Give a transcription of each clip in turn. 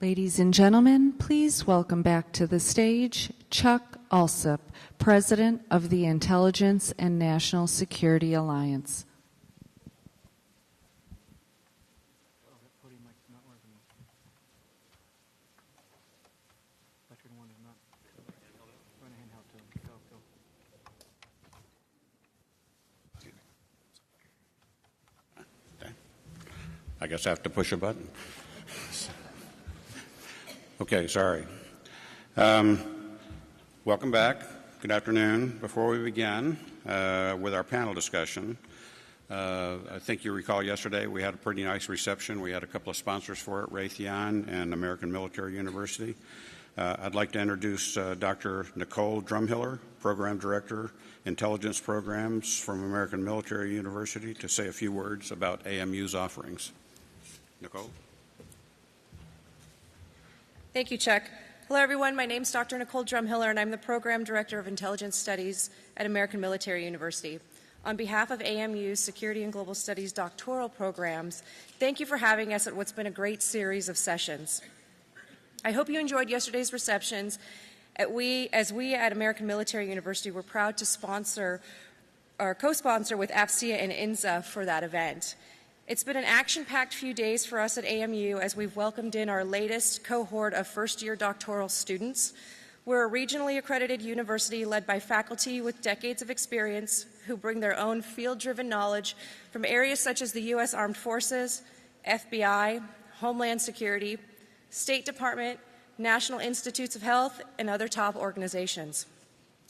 Ladies and gentlemen, please welcome back to the stage Chuck Alsop, President of the Intelligence and National Security Alliance. I guess I have to push a button. Okay, sorry. Welcome back. Good afternoon. Before we begin with our panel discussion, I think you recall yesterday we had a pretty nice reception. We had a couple of sponsors for it, Raytheon and American Military University. I'd like to introduce Dr. Nicole Drumhiller, Program Director, Intelligence Programs from American Military University, to say a few words about AMU's offerings. Nicole? Thank you, Chuck. Hello, everyone. My name is Dr. Nicole Drumhiller, and I'm the Program Director of Intelligence Studies at American Military University. On behalf of AMU's Security and Global Studies doctoral programs, thank you for having us at what's been a great series of sessions. I hope you enjoyed yesterday's receptions. As we at American Military University were proud to sponsor or co-sponsor with AFCEA and INSA for that event. It's been an action-packed few days for us at AMU as we've welcomed in our latest cohort of first-year doctoral students. We're a regionally accredited university led by faculty with decades of experience who bring their own field-driven knowledge from areas such as the U.S. Armed Forces, FBI, Homeland Security, State Department, National Institutes of Health, and other top organizations.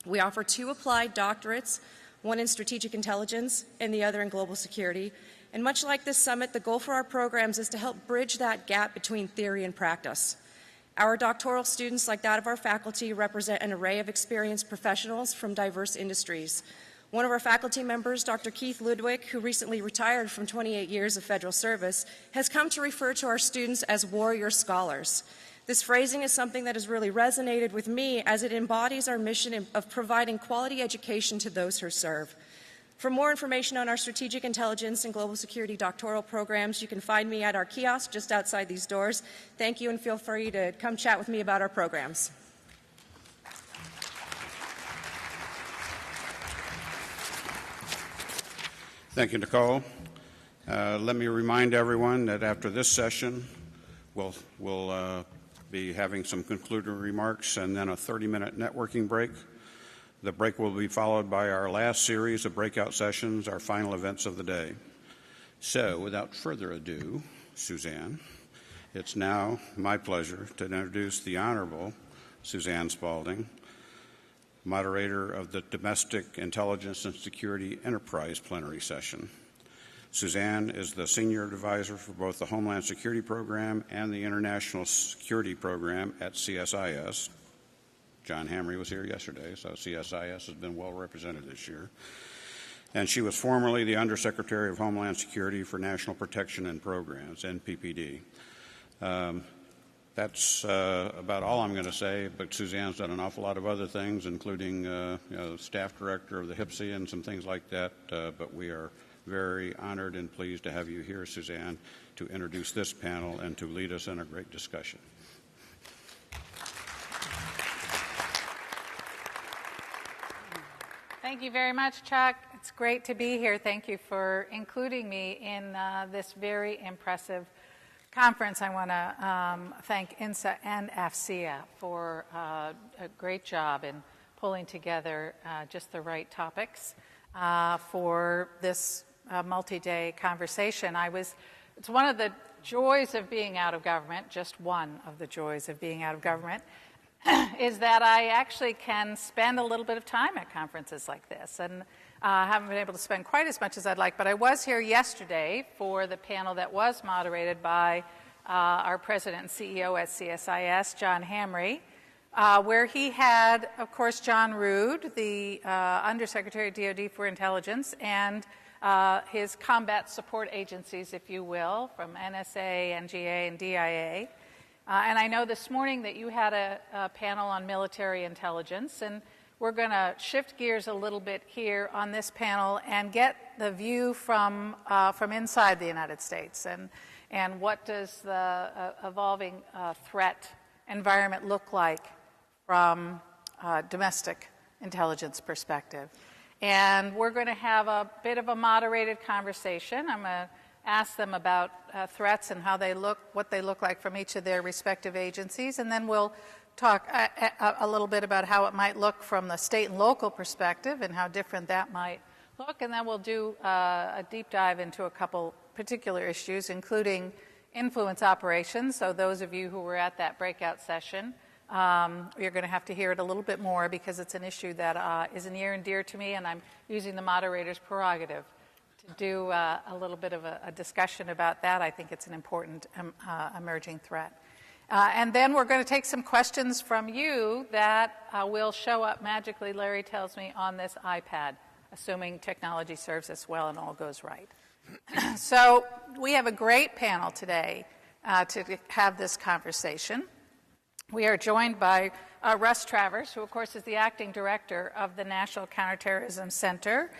We offer 2 applied doctorates, one in strategic intelligence and the other in global security. And much like this summit, the goal for our programs is to help bridge that gap between theory and practice. Our doctoral students, like that of our faculty, represent an array of experienced professionals from diverse industries. One of our faculty members, Dr. Keith Ludwig, who recently retired from 28 years of federal service, has come to refer to our students as warrior scholars. This phrasing is something that has really resonated with me as it embodies our mission of providing quality education to those who serve. For more information on our strategic intelligence and global security doctoral programs, you can find me at our kiosk just outside these doors. Thank you, and feel free to come chat with me about our programs. Thank you, Nicole. Let me remind everyone that after this session, we'll be having some concluding remarks and then a 30-minute networking break. The break will be followed by our last series of breakout sessions, our final events of the day. So, without further ado, Suzanne, it's now my pleasure to introduce the Honorable Suzanne Spaulding, Moderator of the Domestic Intelligence and Security Enterprise Plenary Session. Suzanne is the Senior Advisor for both the Homeland Security Program and the International Security Program at CSIS. John Hamre was here yesterday, so CSIS has been well represented this year. And she was formerly the Undersecretary of Homeland Security for National Protection and Programs, NPPD. That's about all I'm going to say, but Suzanne's done an awful lot of other things, including staff director of the HPSI and some things like that, but we are very honored and pleased to have you here, Suzanne, to introduce this panel and to lead us in a great discussion. Thank you very much, Chuck. It's great to be here. Thank you for including me in this very impressive conference. I want to thank INSA and AFCEA for a great job in pulling together just the right topics for this multi-day conversation. It's one of the joys of being out of government, just one of the joys of being out of government, is that I actually can spend a little bit of time at conferences like this. And I haven't been able to spend quite as much as I'd like, but I was here yesterday for the panel that was moderated by our president and CEO at CSIS, John Hamre, where he had, of course, John Rood, the Undersecretary of DoD for Intelligence, and his combat support agencies, if you will, from NSA, NGA, and DIA. And I know this morning that you had a panel on military intelligence, and we're going to shift gears a little bit here on this panel and get the view from inside the United States. And and what does the evolving threat environment look like from a domestic intelligence perspective. And we're going to have a bit of a moderated conversation. I'm going to ask them about threats and how they look, what they look like from each of their respective agencies, and then we'll talk a little bit about how it might look from the state and local perspective and how different that might look, and then we'll do a deep dive into a couple particular issues, including influence operations. So those of you who were at that breakout session, you're going to have to hear it a little bit more because it's an issue that is near and dear to me, and I'm using the moderator's prerogative to do a little bit of a discussion about that. I think it's an important emerging threat. And then we're going to take some questions from you that will show up magically, Larry tells me, on this iPad, assuming technology serves us well and all goes right. So we have a great panel today to have this conversation. We are joined by Russ Travers, who, of course, is the acting director of the National Counterterrorism Center.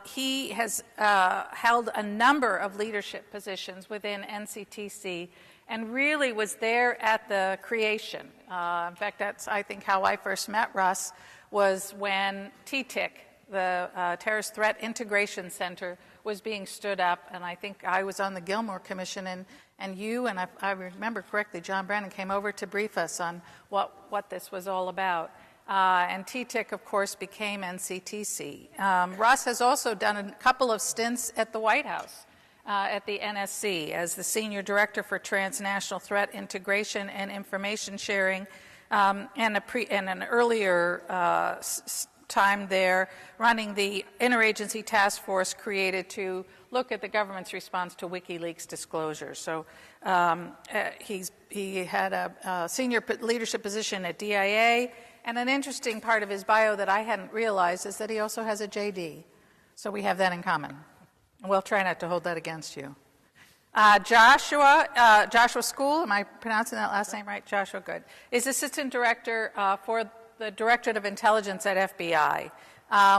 He has held a number of leadership positions within NCTC and really was there at the creation. In fact, that's, I think, how I first met Russ, was when TTIC, the Terrorist Threat Integration Center, was being stood up, and I think I was on the Gilmore Commission, and you, and I remember correctly, John Brennan came over to brief us on what this was all about. And TTIC, of course, became NCTC. Russ has also done a couple of stints at the White House, at the NSC, as the Senior Director for Transnational Threat Integration and Information Sharing, and an earlier time there running the interagency task force created to look at the government's response to WikiLeaks disclosures. So he had a senior leadership position at DIA, and an interesting part of his bio that I hadn't realized is that he also has a JD. So we have that in common. And we'll try not to hold that against you. Joshua Skule, am I pronouncing that last name right? Joshua, good. Is Assistant Director for the Directorate of Intelligence at FBI,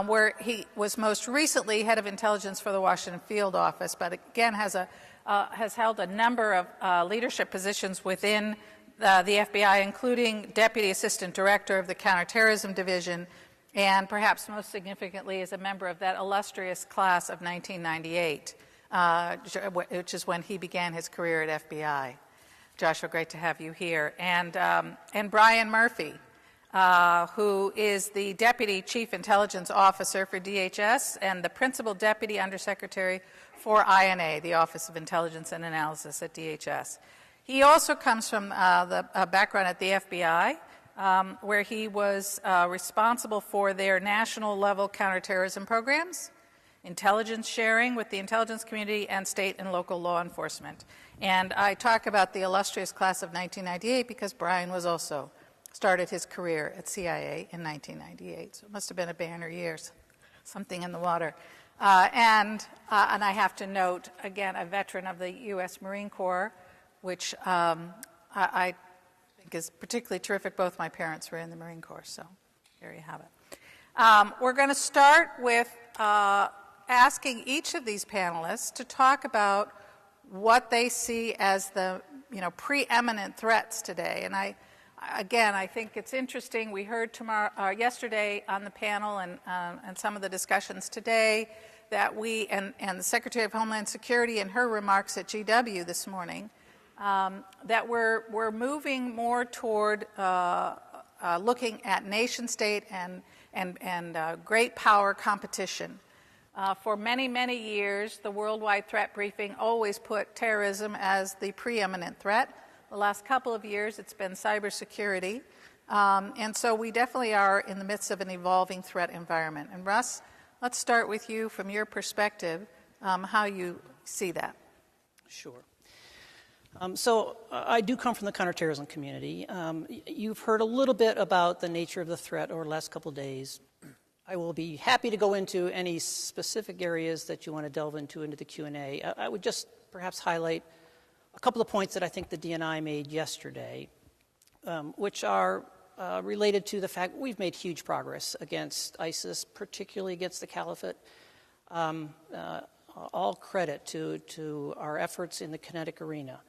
where he was most recently Head of Intelligence for the Washington Field Office, but again has held a number of leadership positions within the FBI, including Deputy Assistant Director of the Counterterrorism Division, and perhaps most significantly is a member of that illustrious class of 1998, which is when he began his career at FBI. Joshua, great to have you here. And Brian Murphy, who is the Deputy Chief Intelligence Officer for DHS and the Principal Deputy Undersecretary for INA, the Office of Intelligence and Analysis at DHS. He also comes from the background at the FBI, where he was responsible for their national-level counterterrorism programs, intelligence sharing with the intelligence community, and state and local law enforcement. And I talk about the illustrious class of 1998 because Brian was also started his career at CIA in 1998. So it must have been a banner year, something in the water. And I have to note, again, a veteran of the U.S. Marine Corps, which I think is particularly terrific. Both my parents were in the Marine Corps, so there you have it. We're going to start with asking each of these panelists to talk about what they see as the preeminent threats today. And I think it's interesting. We heard yesterday on the panel and some of the discussions today that and the Secretary of Homeland Security in her remarks at GW this morning, that we're moving more toward looking at nation state and great power competition. For many, many years, the Worldwide Threat Briefing always put terrorism as the preeminent threat. The last couple of years, it's been cybersecurity. And so we definitely are in the midst of an evolving threat environment. And Russ, let's start with you from your perspective, how you see that. Sure. So I do come from the counterterrorism community. You've heard a little bit about the nature of the threat over the last couple of days. I will be happy to go into any specific areas that you want to delve into the Q&A. I would just perhaps highlight a couple of points that I think the DNI made yesterday, which are related to the fact we've made huge progress against ISIS, particularly against the Caliphate. all credit to our efforts in the kinetic arena.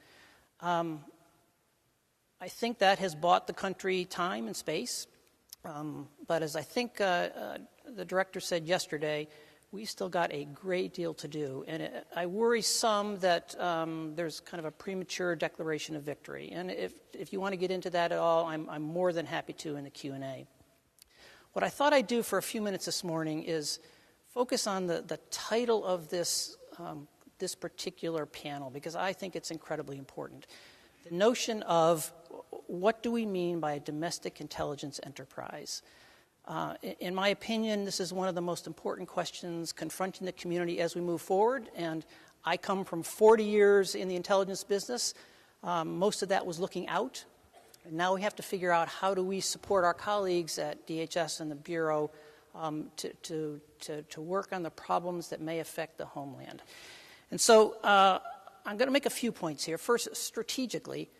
I think that has bought the country time and space, but as I think the director said yesterday, we still got a great deal to do, and I worry some that there's kind of a premature declaration of victory. And if you want to get into that at all, I'm more than happy to in the Q&A. What I thought I'd do for a few minutes this morning is focus on the title of this particular panel, because I think it's incredibly important. The notion of what do we mean by a domestic intelligence enterprise? In my opinion, this is one of the most important questions confronting the community as we move forward, and I come from 40 years in the intelligence business. Most of that was looking out, and now we have to figure out how do we support our colleagues at DHS and the Bureau to work on the problems that may affect the homeland. And so I'm going to make a few points here. First, strategically,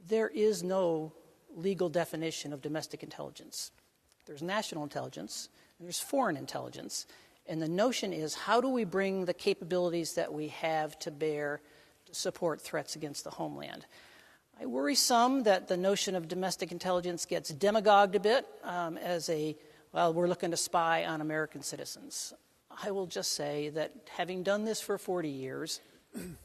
there is no legal definition of domestic intelligence. There's national intelligence, and there's foreign intelligence. And the notion is, how do we bring the capabilities that we have to bear to support threats against the homeland? I worry some that the notion of domestic intelligence gets demagogued a bit as we're looking to spy on American citizens. I will just say that having done this for 40 years,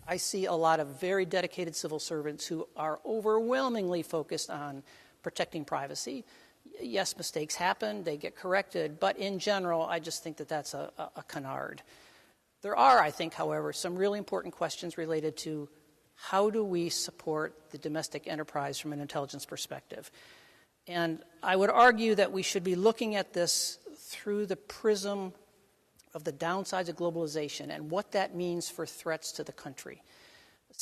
I see a lot of very dedicated civil servants who are overwhelmingly focused on protecting privacy. Yes, mistakes happen, they get corrected, but in general, I just think that that's a canard. There are, I think, however, some really important questions related to how do we support the domestic enterprise from an intelligence perspective. And I would argue that we should be looking at this through the prism of the downsides of globalization and what that means for threats to the country.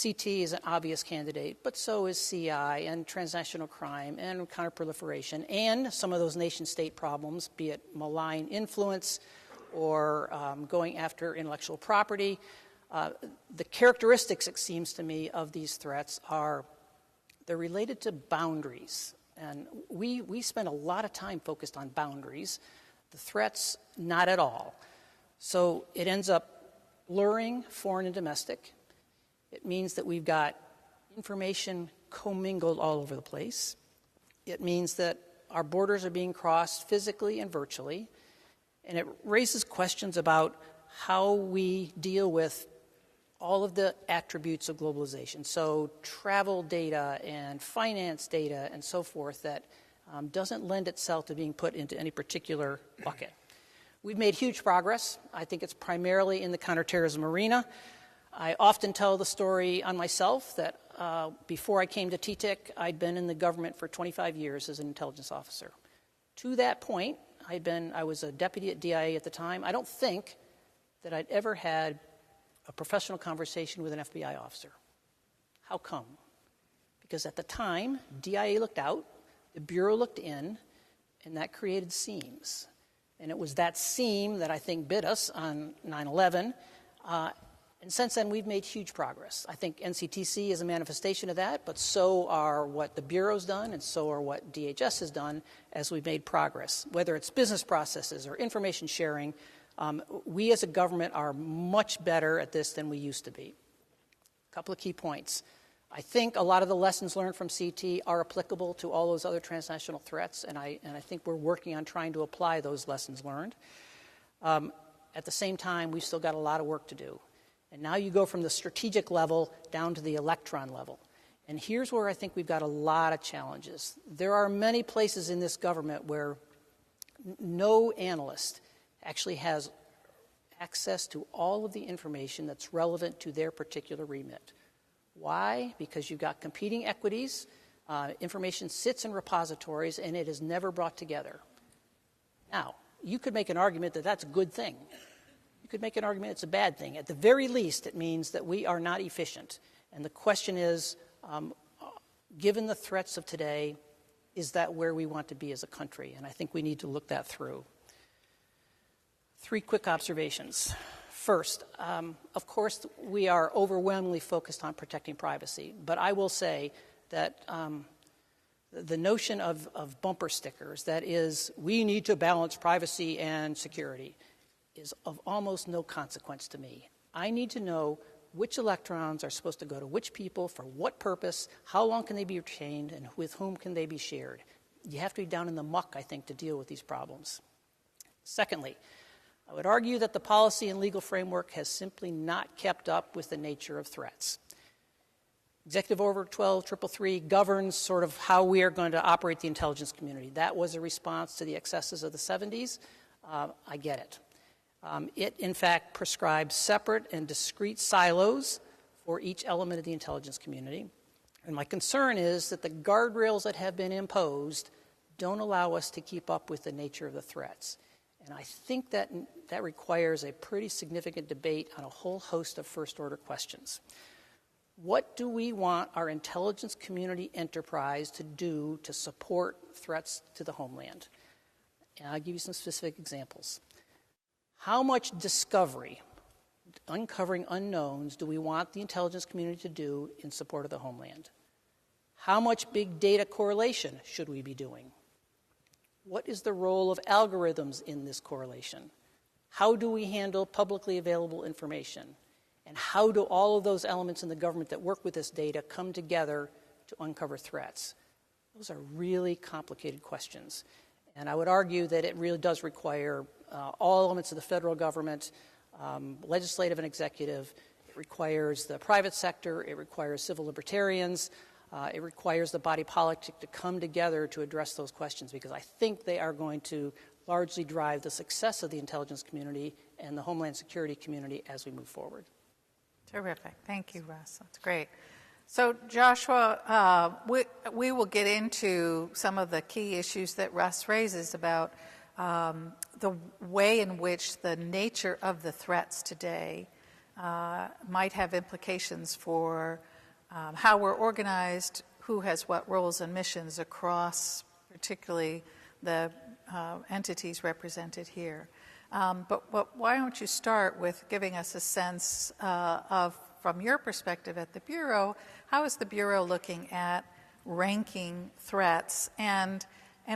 CT is an obvious candidate, but so is CI and transnational crime and counterproliferation and some of those nation-state problems, be it malign influence or going after intellectual property. The characteristics, it seems to me, of these threats they're related to boundaries. And we spend a lot of time focused on boundaries. The threats, not at all. So it ends up blurring foreign and domestic. It means that we've got information commingled all over the place. It means that our borders are being crossed physically and virtually. And it raises questions about how we deal with all of the attributes of globalization. So travel data and finance data and so forth that doesn't lend itself to being put into any particular bucket. We've made huge progress. I think it's primarily in the counterterrorism arena. I often tell the story on myself that before I came to TTIC, I'd been in the government for 25 years as an intelligence officer. To that point, I was a deputy at DIA at the time. I don't think that I'd ever had a professional conversation with an FBI officer. How come? Because at the time, DIA looked out, the Bureau looked in, and that created seams. And it was that seam that I think bit us on 9/11. And since then, we've made huge progress. I think NCTC is a manifestation of that, but so are what the Bureau's done, and so are what DHS has done as we've made progress. Whether it's business processes or information sharing, we as a government are much better at this than we used to be. A couple of key points. I think a lot of the lessons learned from CT are applicable to all those other transnational threats, and I think we're working on trying to apply those lessons learned. At the same time, we've still got a lot of work to do. And now you go from the strategic level down to the electron level. And here's where I think we've got a lot of challenges. There are many places in this government where no analyst actually has access to all of the information that's relevant to their particular remit. Why? Because you've got competing equities, information sits in repositories, and it is never brought together. Now, you could make an argument that that's a good thing. You could make an argument it's a bad thing. At the very least, it means that we are not efficient. And the question is, given the threats of today, is that where we want to be as a country? And I think we need to look that through. 3 quick observations. First, of course, we are overwhelmingly focused on protecting privacy. But I will say that the notion of bumper stickers, that is, we need to balance privacy and security, is of almost no consequence to me. I need to know which electrons are supposed to go to which people, for what purpose, how long can they be retained, and with whom can they be shared. You have to be down in the muck, I think, to deal with these problems. Secondly, I would argue that the policy and legal framework has simply not kept up with the nature of threats. Executive Order 12333 governs sort of how we are going to operate the intelligence community. That was a response to the excesses of the 70s. I get it. It, in fact, prescribes separate and discrete silos for each element of the intelligence community. And my concern is that the guardrails that have been imposed don't allow us to keep up with the nature of the threats. And I think that requires a pretty significant debate on a whole host of first-order questions. What do we want our intelligence community enterprise to do to support threats to the homeland? And I'll give you some specific examples. How much discovery, uncovering unknowns, do we want the intelligence community to do in support of the homeland? How much big data correlation should we be doing? What is the role of algorithms in this correlation? How do we handle publicly available information? And how do all of those elements in the government that work with this data come together to uncover threats? Those are really complicated questions. And I would argue that it really does require all elements of the federal government, legislative and executive. It requires the private sector. It requires civil libertarians. It requires the body politic to come together to address those questions, because I think they are going to largely drive the success of the intelligence community and the Homeland Security community as we move forward. Terrific. Thank you, Russ. That's great. So, Joshua, we will get into some of the key issues that Russ raises about the way in which the nature of the threats today might have implications for how we're organized, who has what roles and missions across particularly the entities represented here. But why don't you start with giving us a sense of, from your perspective at the Bureau, how is the Bureau looking at ranking threats, and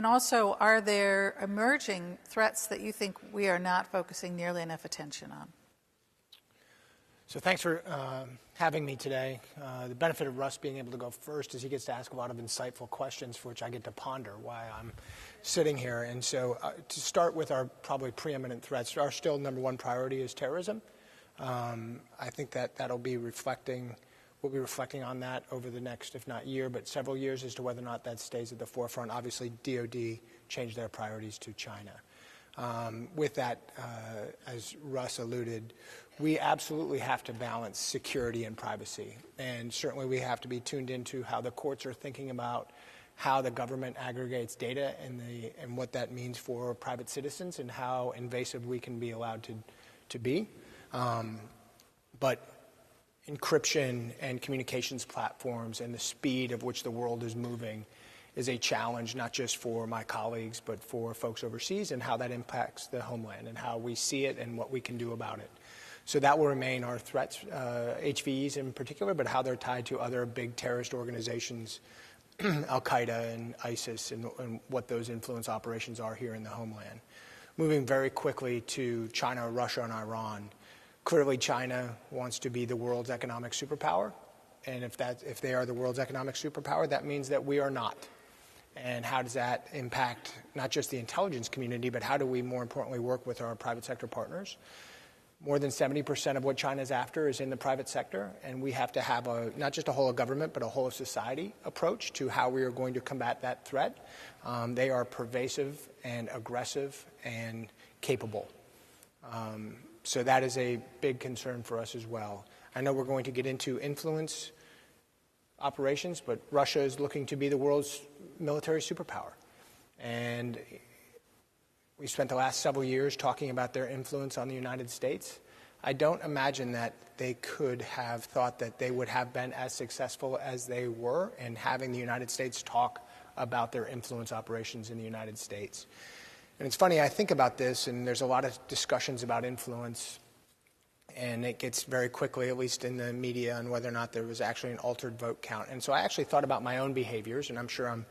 also, are there emerging threats that you think we are not focusing nearly enough attention on? So thanks for having me today. The benefit of Russ being able to go first is he gets to ask a lot of insightful questions for which I get to ponder while I'm sitting here. And so to start with our probably preeminent threats, our still number one priority is terrorism. I think that'll be we'll be reflecting on that over the next, if not year, but several years as to whether or not that stays at the forefront. Obviously, DOD changed their priorities to China. With that, as Russ alluded, we absolutely have to balance security and privacy. And certainly we have to be tuned into how the courts are thinking about how the government aggregates data and what that means for private citizens and how invasive we can be allowed to be. But encryption and communications platforms and the speed of which the world is moving is a challenge, not just for my colleagues, but for folks overseas, and how that impacts the homeland and how we see it and what we can do about it. So that will remain our threats, HVEs in particular, but how they're tied to other big terrorist organizations, Al-Qaeda and ISIS, and what those influence operations are here in the homeland. Moving very quickly to China, Russia, and Iran. Clearly, China wants to be the world's economic superpower, and if they are the world's economic superpower, that means that we are not. And how does that impact not just the intelligence community, but how do we, more importantly, work with our private sector partners? More than 70% of what China's after is in the private sector, and we have to have not just a whole of government, but a whole of society approach to how we are going to combat that threat. They are pervasive and aggressive and capable. So that is a big concern for us as well. I know we're going to get into influence operations, but Russia is looking to be the world's military superpower. And we spent the last several years talking about their influence on the United States. I don't imagine that they could have thought that they would have been as successful as they were in having the United States talk about their influence operations in the United States. And it's funny, I think about this, and there's a lot of discussions about influence, and it gets very quickly, at least in the media, on whether or not there was actually an altered vote count. And so I actually thought about my own behaviors, and I'm sure I'm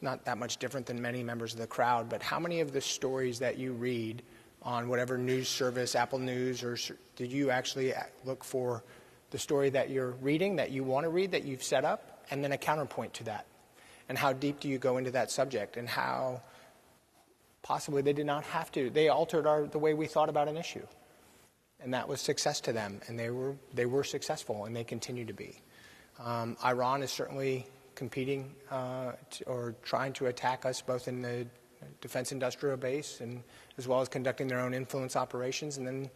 not that much different than many members of the crowd, but how many of the stories that you read on whatever news service, Apple News, or did you actually look for the story that you're reading, that you want to read, that you've set up, and then a counterpoint to that? And how deep do you go into that subject, and how possibly they did not have to. They altered the way we thought about an issue. And that was success to them, and they were successful, and they continue to be. Iran is certainly competing or trying to attack us both in the defense industrial base and as well as conducting their own influence operations, and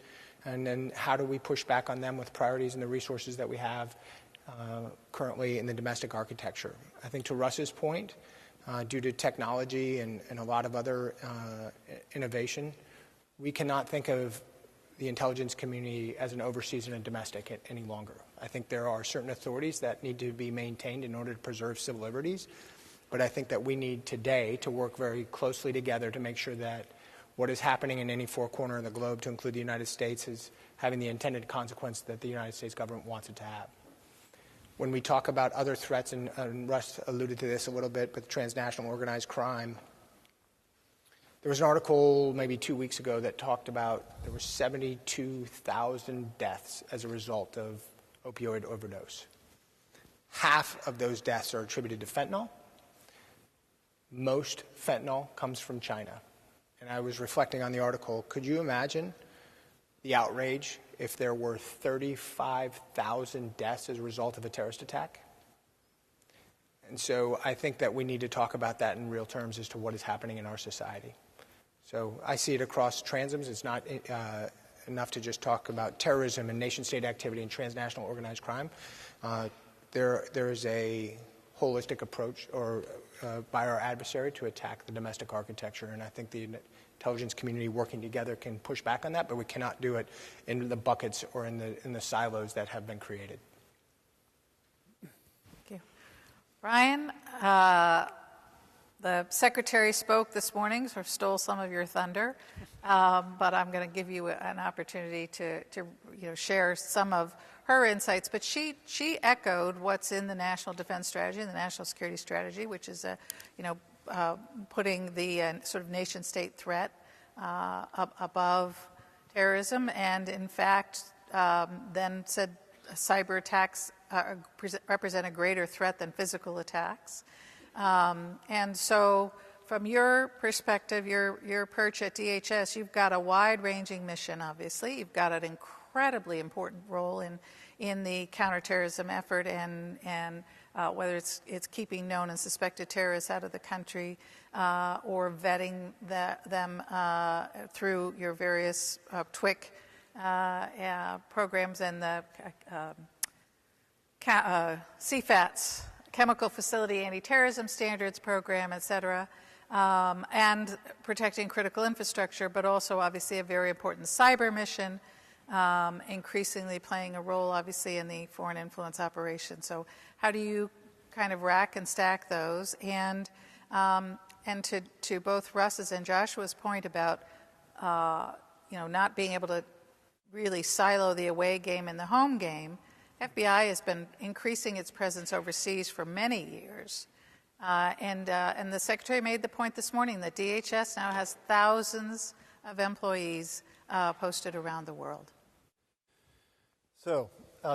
then how do we push back on them with priorities and the resources that we have currently in the domestic architecture. I think to Russ's point, due to technology and a lot of other innovation, we cannot think of the intelligence community as an overseas and a domestic any longer. I think there are certain authorities that need to be maintained in order to preserve civil liberties, but I think that we need today to work very closely together to make sure that what is happening in any four corners of the globe, to include the United States, is having the intended consequence that the United States government wants it to have. When we talk about other threats, and Russ alluded to this a little bit, but transnational organized crime, there was an article maybe 2 weeks ago that talked about there were 72,000 deaths as a result of opioid overdose. Half of those deaths are attributed to fentanyl. Most fentanyl comes from China. And I was reflecting on the article. Could you imagine the outrage if there were 35,000 deaths as a result of a terrorist attack? And so I think that we need to talk about that in real terms as to what is happening in our society. So I see it across transims. It's not enough to just talk about terrorism and nation-state activity and transnational organized crime. There is a holistic approach by our adversary to attack the domestic architecture, and I think the intelligence community working together can push back on that, but we cannot do it in the buckets or in the silos that have been created. Thank you. Brian, the Secretary spoke this morning, sort of stole some of your thunder, but I'm going to give you an opportunity to share some of her insights. But she echoed what's in the National Defense Strategy and the National Security Strategy, which is putting the sort of nation-state threat above terrorism, and in fact then said cyber attacks represent a greater threat than physical attacks. And so from your perspective, your perch at DHS, you've got a wide-ranging mission, obviously. You've got an incredibly important role in the counterterrorism effort, and whether it's keeping known and suspected terrorists out of the country or vetting them through your various TWIC programs and the CFATS, Chemical Facility Anti-Terrorism Standards Program, et cetera, and protecting critical infrastructure, but also obviously a very important cyber mission, increasingly playing a role obviously in the foreign influence operation. So how do you kind of rack and stack those? And to both Russ's and Joshua's point about not being able to really silo the away game and the home game, FBI has been increasing its presence overseas for many years. And the Secretary made the point this morning that DHS now has thousands of employees posted around the world. So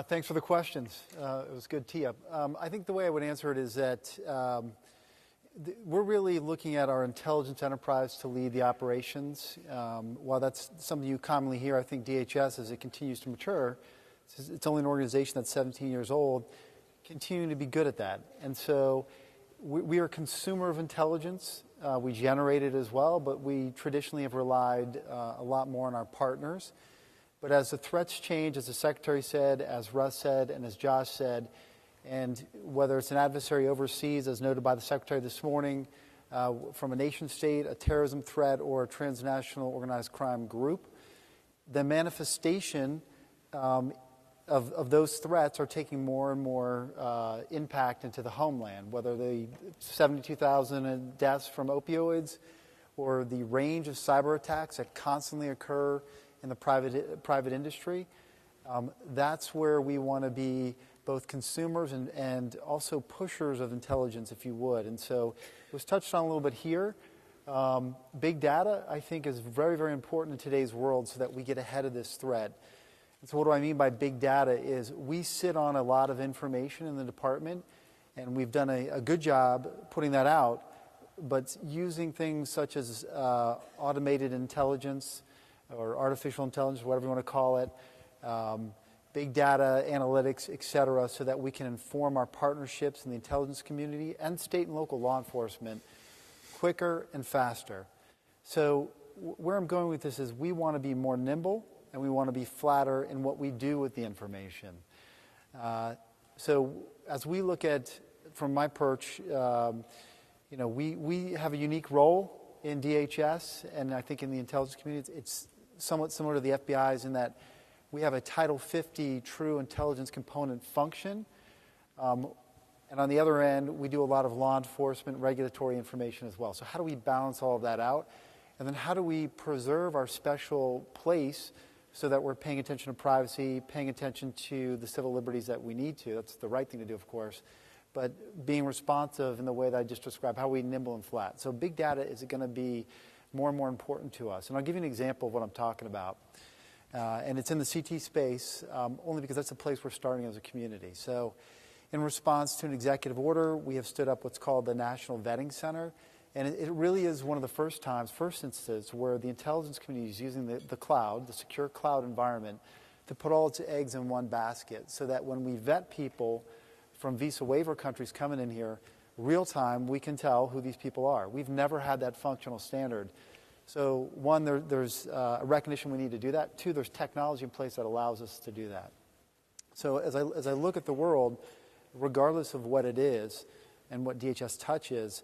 thanks for the questions. It was a good tee-up. I think the way I would answer it is that we're really looking at our intelligence enterprise to lead the operations. While that's something you commonly hear, I think DHS, as it continues to mature, it's only an organization that's 17 years old, continuing to be good at that. And so we are a consumer of intelligence. We generate it as well, but we traditionally have relied a lot more on our partners. But as the threats change, as the Secretary said, as Russ said, and as Josh said, and whether it's an adversary overseas, as noted by the Secretary this morning, from a nation state, a terrorism threat, or a transnational organized crime group, the manifestation of those threats are taking more and more impact into the homeland, whether the 72,000 deaths from opioids or the range of cyber attacks that constantly occur in the private industry. That's where we want to be both consumers and also pushers of intelligence, if you would. And so it was touched on a little bit here. Big data, I think, is very, very important in today's world so that we get ahead of this threat. And so what do I mean by big data is we sit on a lot of information in the department, and we've done a good job putting that out, but using things such as automated intelligence or artificial intelligence, whatever you want to call it, big data analytics, et cetera, so that we can inform our partnerships in the intelligence community and state and local law enforcement quicker and faster. So where I'm going with this is we want to be more nimble and we want to be flatter in what we do with the information. So as we look at, from my perch, we have a unique role in DHS, and I think in the intelligence community it's somewhat similar to the FBI's in that we have a Title 50 true intelligence component function. And on the other end, we do a lot of law enforcement, regulatory information as well. So how do we balance all of that out? And then how do we preserve our special place so that we're paying attention to privacy, paying attention to the civil liberties that we need to? That's the right thing to do, of course. But being responsive in the way that I just described, how are we nimble and flat? So big data is going to be more and more important to us. And I'll give you an example of what I'm talking about. And it's in the CT space, only because that's the place we're starting as a community. So in response to an executive order, we have stood up what's called the National Vetting Center. And it really is one of the first instances where the intelligence community is using the cloud, the secure cloud environment, to put all its eggs in one basket so that when we vet people from visa waiver countries coming in here, real time, we can tell who these people are. We've never had that functional standard. So one, there's a recognition we need to do that. Two, there's technology in place that allows us to do that. So as I look at the world, regardless of what it is and what DHS touches,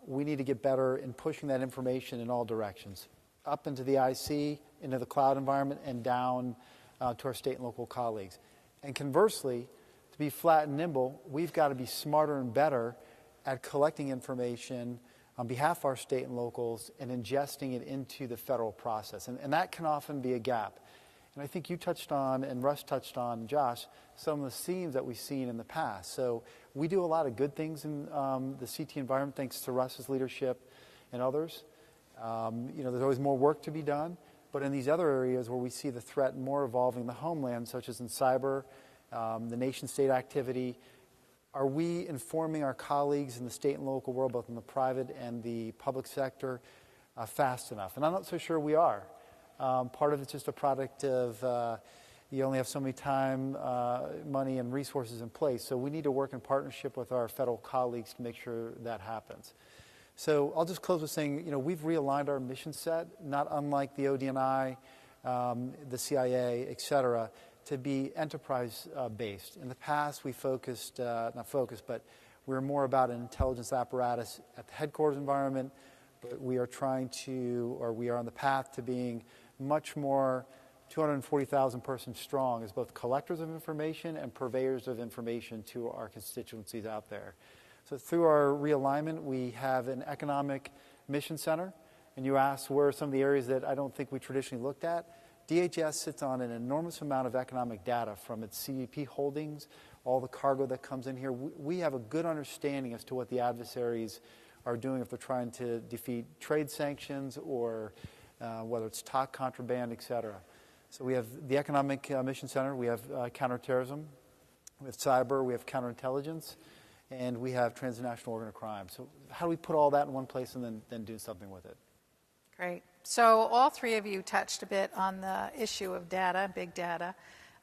we need to get better in pushing that information in all directions, up into the IC, into the cloud environment, and down to our state and local colleagues. And conversely, to be flat and nimble, we've got to be smarter and better at collecting information on behalf of our state and locals and ingesting it into the federal process. And that can often be a gap. And I think you touched on, and Russ touched on, Josh, some of the themes that we've seen in the past. So we do a lot of good things in the CT environment, thanks to Russ's leadership and others. There's always more work to be done. But in these other areas where we see the threat more evolving the homeland, such as in cyber, the nation-state activity, are we informing our colleagues in the state and local world, both in the private and the public sector, fast enough? And I'm not so sure we are. Part of it's just a product of you only have so many time, money, and resources in place. So we need to work in partnership with our federal colleagues to make sure that happens. So I'll just close with saying, we've realigned our mission set, not unlike the ODNI, the CIA, et cetera, to be enterprise-based. In the past, we focused, but we were more about an intelligence apparatus at the headquarters environment, but we are we are on the path to being much more 240,000 persons strong as both collectors of information and purveyors of information to our constituencies out there. So through our realignment, we have an economic mission center, and you asked where are some of the areas that I don't think we traditionally looked at. DHS sits on an enormous amount of economic data from its CDP holdings, all the cargo that comes in here. We have a good understanding as to what the adversaries are doing if they're trying to defeat trade sanctions or whether it's talc contraband, et cetera. So we have the Economic Mission Center, we have counterterrorism, we have cyber, we have counterintelligence, and we have transnational organized crime. So how do we put all that in one place and then do something with it? Great. So all three of you touched a bit on the issue of data, big data.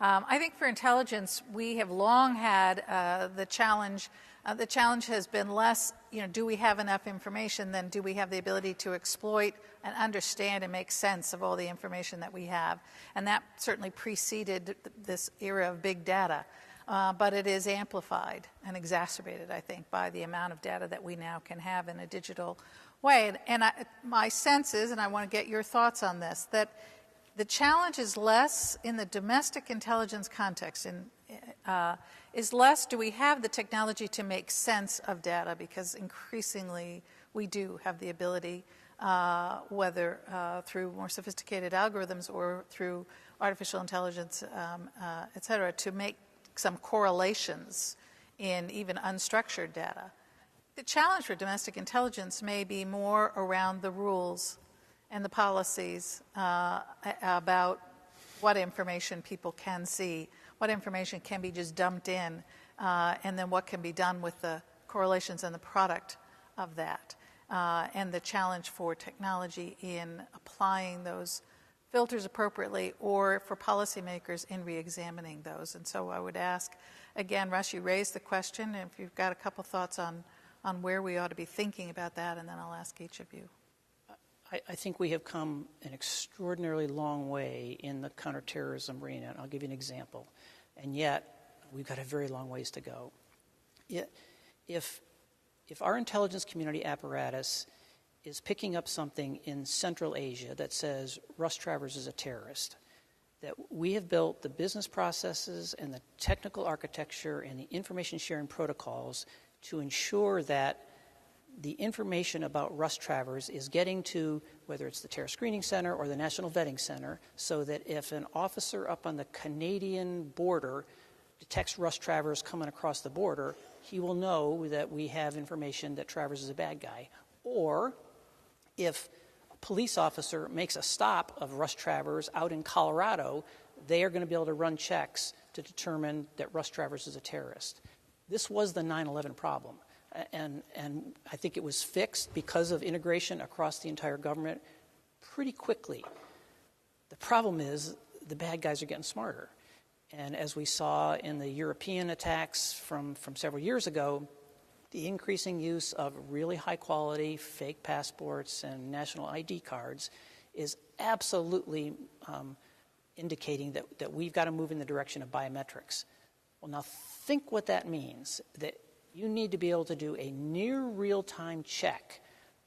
I think for intelligence, we have long had the challenge. The challenge has been less, do we have enough information than do we have the ability to exploit and understand and make sense of all the information that we have. And that certainly preceded this era of big data. But it is amplified and exacerbated, I think, by the amount of data that we now can have in a digital way. And my sense is, and I want to get your thoughts on this, that the challenge is less in the domestic intelligence context, is less do we have the technology to make sense of data, because increasingly we do have the ability, whether through more sophisticated algorithms or through artificial intelligence, et cetera, to make some correlations in even unstructured data. the challenge for domestic intelligence may be more around the rules and the policies about what information people can see, what information can be just dumped in, and then what can be done with the correlations and the product of that. And the challenge for technology in applying those filters appropriately, or for policymakers in re-examining those. And so I would ask, again, Russ, you raised the question, and if you've got a couple thoughts on where we ought to be thinking about that, and then I'll ask each of you. I think we have come an extraordinarily long way in the counterterrorism arena, and I'll give you an example. And yet, we've got a very long ways to go. If our intelligence community apparatus is picking up something in Central Asia that says Russ Travers is a terrorist, that we have built the business processes and the technical architecture and the information sharing protocols to ensure that the information about Russ Travers is getting to, whether it's the Terror Screening Center or the National Vetting Center, so that if an officer up on the Canadian border detects Russ Travers coming across the border, he will know that we have information that Travers is a bad guy. Or if a police officer makes a stop of Russ Travers out in Colorado, they are going to be able to run checks to determine that Russ Travers is a terrorist. This was the 9/11 problem. And I think it was fixed because of integration across the entire government pretty quickly. The problem is the bad guys are getting smarter. And as we saw in the European attacks from several years ago, the increasing use of really high-quality fake passports and national ID cards is absolutely indicating that we've got to move in the direction of biometrics. Well, now think what that means, that you need to be able to do a near real-time check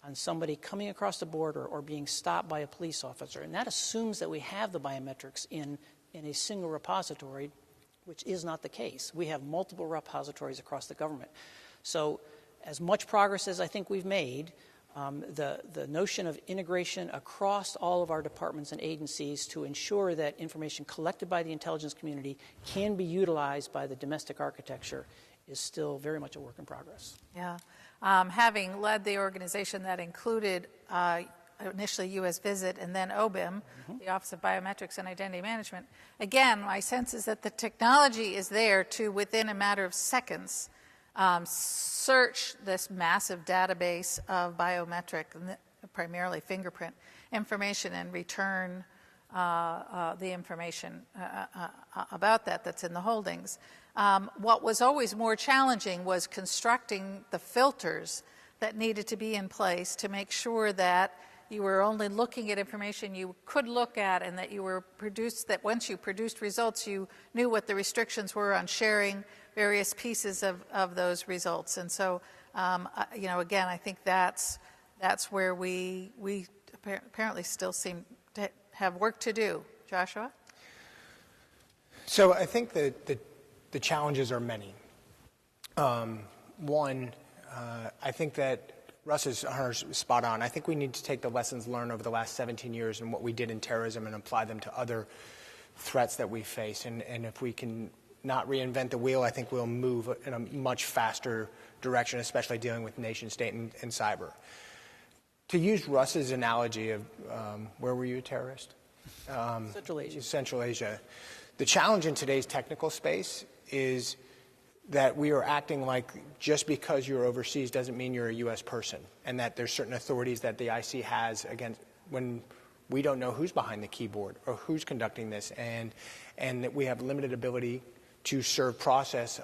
on somebody coming across the border or being stopped by a police officer. And that assumes that we have the biometrics in a single repository, which is not the case. We have multiple repositories across the government. So as much progress as I think we've made, the notion of integration across all of our departments and agencies to ensure that information collected by the intelligence community can be utilized by the domestic architecture is still very much a work in progress. Yeah. Having led the organization that included initially U.S. Visit and then OBIM, the Office of Biometrics and Identity Management, again, my sense is that the technology is there to, within a matter of seconds, search this massive database of biometric, primarily fingerprint information, and return the information about that's in the holdings. What was always more challenging was constructing the filters that needed to be in place to make sure that you were only looking at information you could look at, and that you were that once you produced results, you knew what the restrictions were on sharing various pieces of those results. And so, again, I think that's where we apparently still seem to have work to do. Joshua? So I think that the challenges are many. One, I think that Russ is spot on. I think we need to take the lessons learned over the last 17 years and what we did in terrorism and apply them to other threats that we face. And if we can not reinvent the wheel, I think we'll move in a much faster direction, especially dealing with nation state and cyber. To use Russ's analogy of where were you a terrorist? Central Asia. Central Asia. The challenge in today's technical space is that we are acting like just because you're overseas doesn't mean you're a U.S. person, and that there's certain authorities that the IC has against when we don't know who's behind the keyboard or who's conducting this, and that we have limited ability to serve process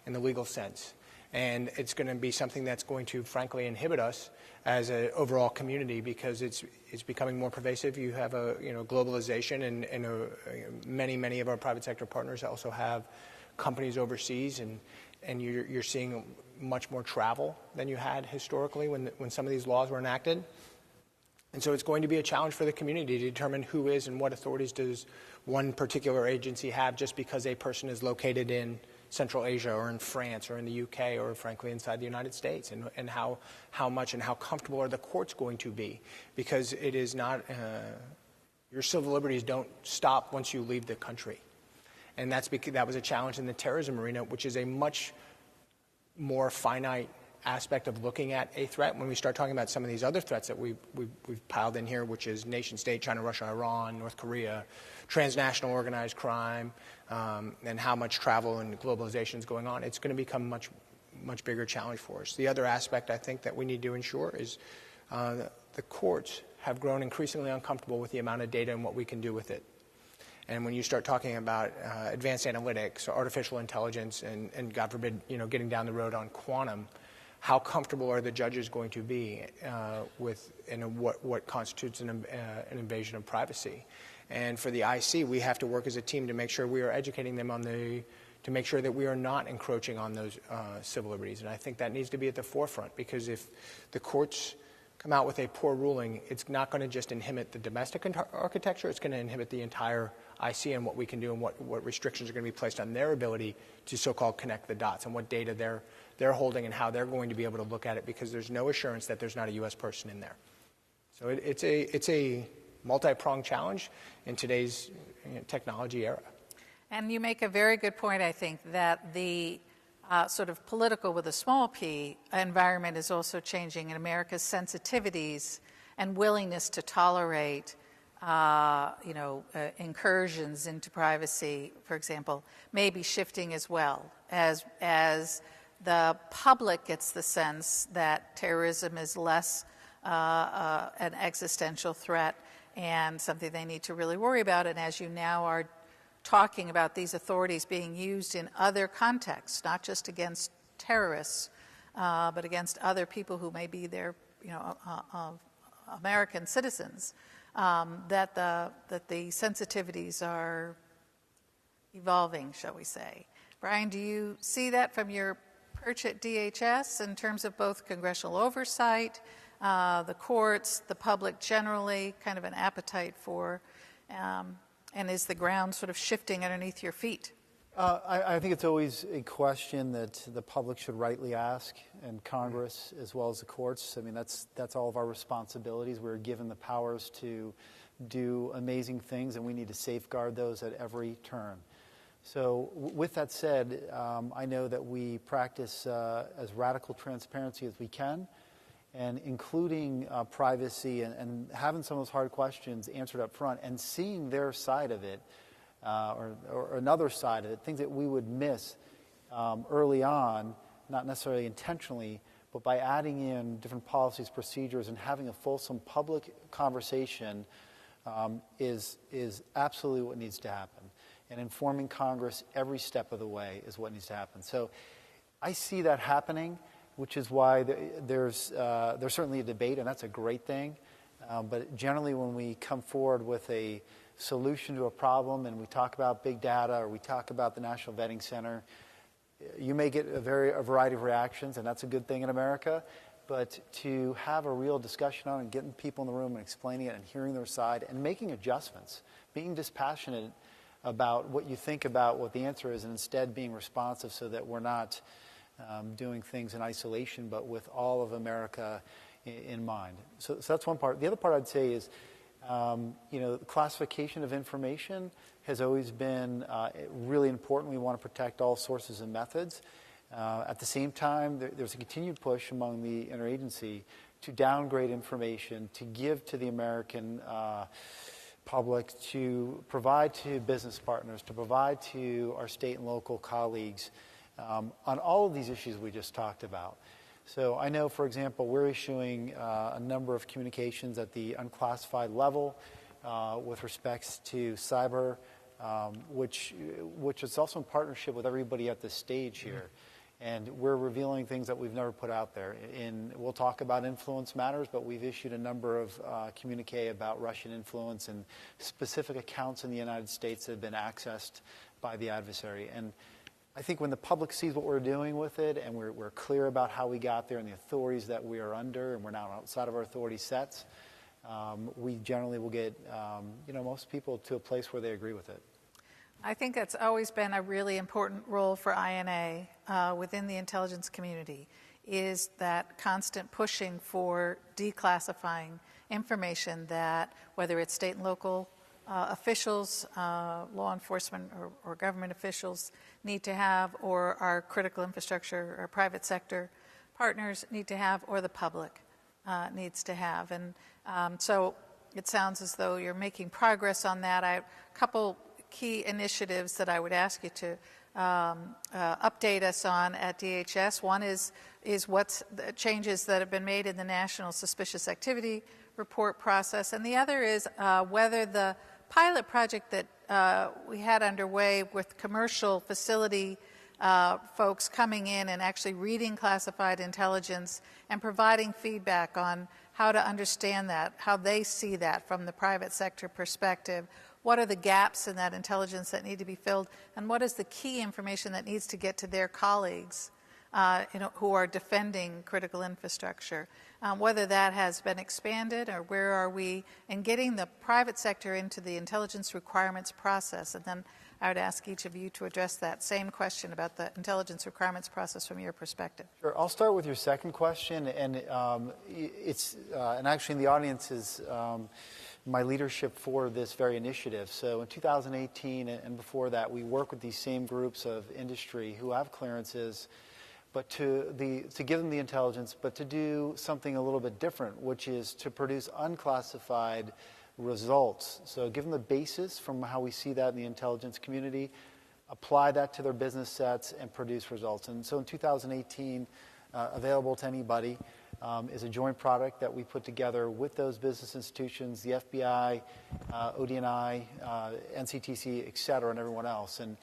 in the legal sense. And it's going to be something that's going to, frankly, inhibit us as an overall community because it's becoming more pervasive. You have globalization, and many of our private sector partners also have companies overseas, and you're seeing much more travel than you had historically when some of these laws were enacted. And so it's going to be a challenge for the community to determine who is and what authorities does one particular agency have just because a person is located in Central Asia or in France or in the UK or, frankly, inside the United States, and how much and how comfortable are the courts going to be, because it is not your civil liberties don't stop once you leave the country. And that was a challenge in the terrorism arena, which is a much more finite aspect of looking at a threat. When we start talking about some of these other threats that we've piled in here, which is nation state, China, Russia, Iran, North Korea, transnational organized crime, and how much travel and globalization is going on, it's going to become much bigger challenge for us. The other aspect I think that we need to ensure is the courts have grown increasingly uncomfortable with the amount of data and what we can do with it. And when you start talking about advanced analytics, artificial intelligence, and God forbid, getting down the road on quantum, how comfortable are the judges going to be with what constitutes an invasion of privacy? And for the IC, we have to work as a team to make sure we are educating them to make sure that we are not encroaching on those civil liberties. And I think that needs to be at the forefront, because if the courts come out with a poor ruling, it's not going to just inhibit the domestic architecture, it's going to inhibit the entire IC and what we can do and what restrictions are going to be placed on their ability to so-called connect the dots and what data they're holding and how they're going to be able to look at it, because there's no assurance that there's not a U.S. person in there. So it's a multi-pronged challenge in today's technology era. And you make a very good point, I think, that the sort of political with a small p environment is also changing, and America's sensitivities and willingness to tolerate incursions into privacy, for example, may be shifting as well as the public gets the sense that terrorism is less an existential threat and something they need to really worry about. And as you now are talking about these authorities being used in other contexts, not just against terrorists, but against other people who may be their, American citizens, that the sensitivities are evolving, shall we say. Brian, do you see that from your perch at DHS in terms of both congressional oversight, the courts, the public generally, kind of an appetite for, and is the ground sort of shifting underneath your feet? I think it's always a question that the public should rightly ask, and Congress as well as the courts. I mean, that's all of our responsibilities. We're given the powers to do amazing things, and we need to safeguard those at every turn. So with that said, I know that we practice as radical transparency as we can, and including privacy and having some of those hard questions answered up front and seeing their side of it, or another side of it, things that we would miss early on, not necessarily intentionally, but by adding in different policies, procedures, and having a fulsome public conversation is absolutely what needs to happen. And informing Congress every step of the way is what needs to happen. So I see that happening, which is why there's certainly a debate, and that's a great thing. But generally when we come forward with a solution to a problem and we talk about big data or we talk about the National Vetting Center, you may get a variety of reactions, and that's a good thing in America. But to have a real discussion on it and getting people in the room and explaining it and hearing their side and making adjustments, being dispassionate about what you think about what the answer is, and instead being responsive so that we're not doing things in isolation, but with all of America in mind. So that's one part. The other part I'd say is, classification of information has always been really important. We want to protect all sources and methods. At the same time, there's a continued push among the interagency to downgrade information, to give to the American public, to provide to business partners, to provide to our state and local colleagues on all of these issues we just talked about. So I know, for example, we're issuing a number of communications at the unclassified level with respects to cyber, which is also in partnership with everybody at this stage here. And we're revealing things that we've never put out there. We'll talk about influence matters, but we've issued a number of communique about Russian influence and specific accounts in the United States that have been accessed by the adversary. And I think when the public sees what we're doing with it, and we're clear about how we got there and the authorities that we are under, and we're now outside of our authority sets, we generally will get most people to a place where they agree with it. I think that's always been a really important role for INA within the intelligence community, is that constant pushing for declassifying information that, whether it's state and local officials, law enforcement or government officials need to have, or our critical infrastructure or private sector partners need to have or the public needs to have. And so it sounds as though you're making progress on that. I have a couple key initiatives that I would ask you to update us on at DHS. One is what's the changes that have been made in the National Suspicious Activity Report process, and the other is whether the pilot project that we had underway with commercial facility folks coming in and actually reading classified intelligence and providing feedback on how to understand that, how they see that from the private sector perspective. What are the gaps in that intelligence that need to be filled, and what is the key information that needs to get to their colleagues who are defending critical infrastructure? Whether that has been expanded, or where are we in getting the private sector into the intelligence requirements process? And then I would ask each of you to address that same question about the intelligence requirements process from your perspective. Sure. I'll start with your second question, and and actually in the audience is my leadership for this very initiative. So in 2018 and before that, we work with these same groups of industry who have clearances, but to give them the intelligence, but to do something a little bit different, which is to produce unclassified results. So give them the basis from how we see that in the intelligence community, apply that to their business sets, and produce results. And so in 2018, available to anybody, is a joint product that we put together with those business institutions, the FBI, ODNI, NCTC, et cetera, and everyone else. And